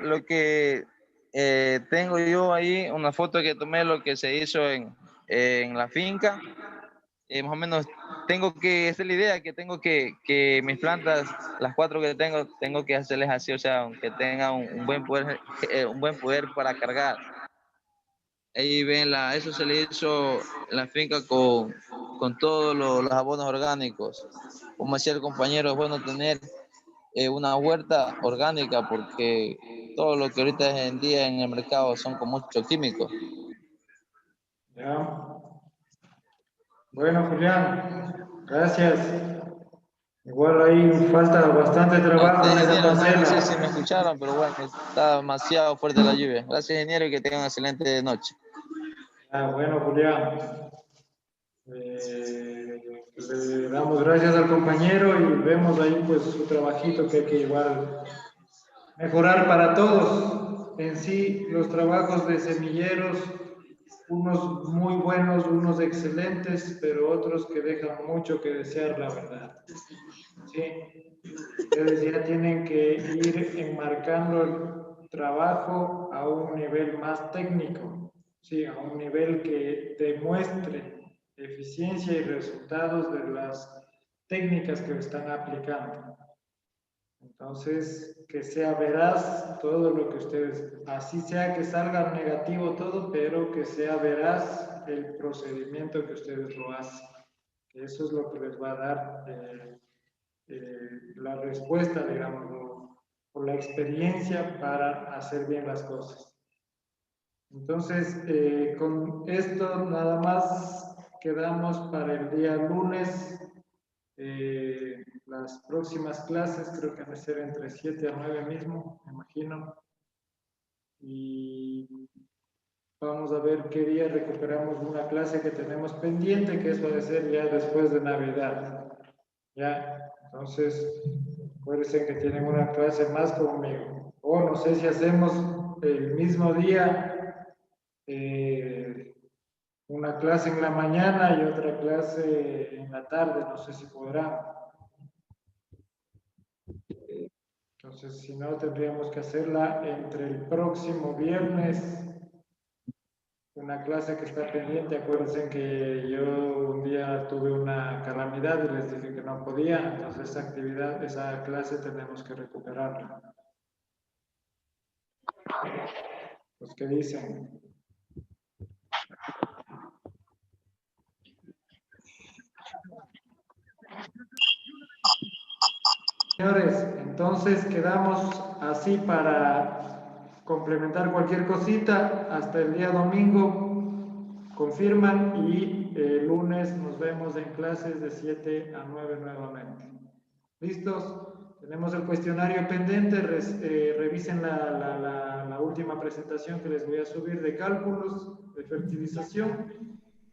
lo que tengo yo ahí, una foto que tomé lo que se hizo en la finca. Más o menos esta es la idea, que tengo que mis plantas, las 4 que tengo que hacerles así, o sea, que tengan un buen poder para cargar. Ahí ven, eso se le hizo en la finca con todos los abonos orgánicos. Como decía el compañero, es bueno tener una huerta orgánica porque todo lo que ahorita en día en el mercado son con muchos químicos. Ya. Bueno, Julián, gracias. Igual ahí falta bastante trabajo en esa Ingeniero, no sé si parcela. me escucharon, pero bueno, está demasiado fuerte la lluvia. Gracias, ingeniero, y que tengan una excelente noche. Bueno, Julián. Le damos gracias al compañero y vemos ahí pues su trabajito que hay que igual mejorar para todos. En sí, los trabajos de semilleros, unos muy buenos, unos excelentes, pero otros que dejan mucho que desear, la verdad. Sí, ustedes ya tienen que ir enmarcando el trabajo a un nivel más técnico, sí, a un nivel que demuestre eficiencia y resultados de las técnicas que están aplicando. Entonces, que sea veraz todo lo que ustedes, así sea que salga negativo todo, pero que sea veraz el procedimiento que ustedes lo hacen. Eso es lo que les va a dar la respuesta, digamos, por la experiencia para hacer bien las cosas. Entonces, con esto nada más quedamos para el día lunes. Las próximas clases creo que van a ser entre 7 a 9 mismo, me imagino. Y vamos a ver qué día recuperamos una clase que tenemos pendiente, que eso va a ser ya después de Navidad. Ya, entonces, acuérdense que tienen una clase más conmigo. O no sé si hacemos el mismo día una clase en la mañana y otra clase en la tarde, no sé si podrán. Entonces, si no, tendríamos que hacerla entre el próximo viernes. Una clase que está pendiente, acuérdense que yo un día tuve una calamidad y les dije que no podía, entonces esa clase tenemos que recuperarla. Los que dicen. Señores, entonces quedamos así para complementar cualquier cosita hasta el día domingo. Confirman y el lunes nos vemos en clases de 7 a 9 nuevamente. ¿Listos? Tenemos el cuestionario pendiente. Revisen la última presentación que les voy a subir de cálculos, de fertilización.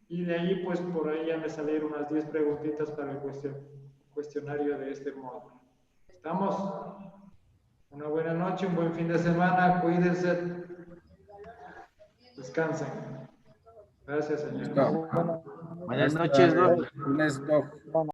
Y de ahí, pues por ahí ya me salieron unas 10 preguntitas para el cuestionario de este módulo. ¿Estamos? Una buena noche, un buen fin de semana, cuídense, descansen. Gracias, señor. Buenas noches, Doc.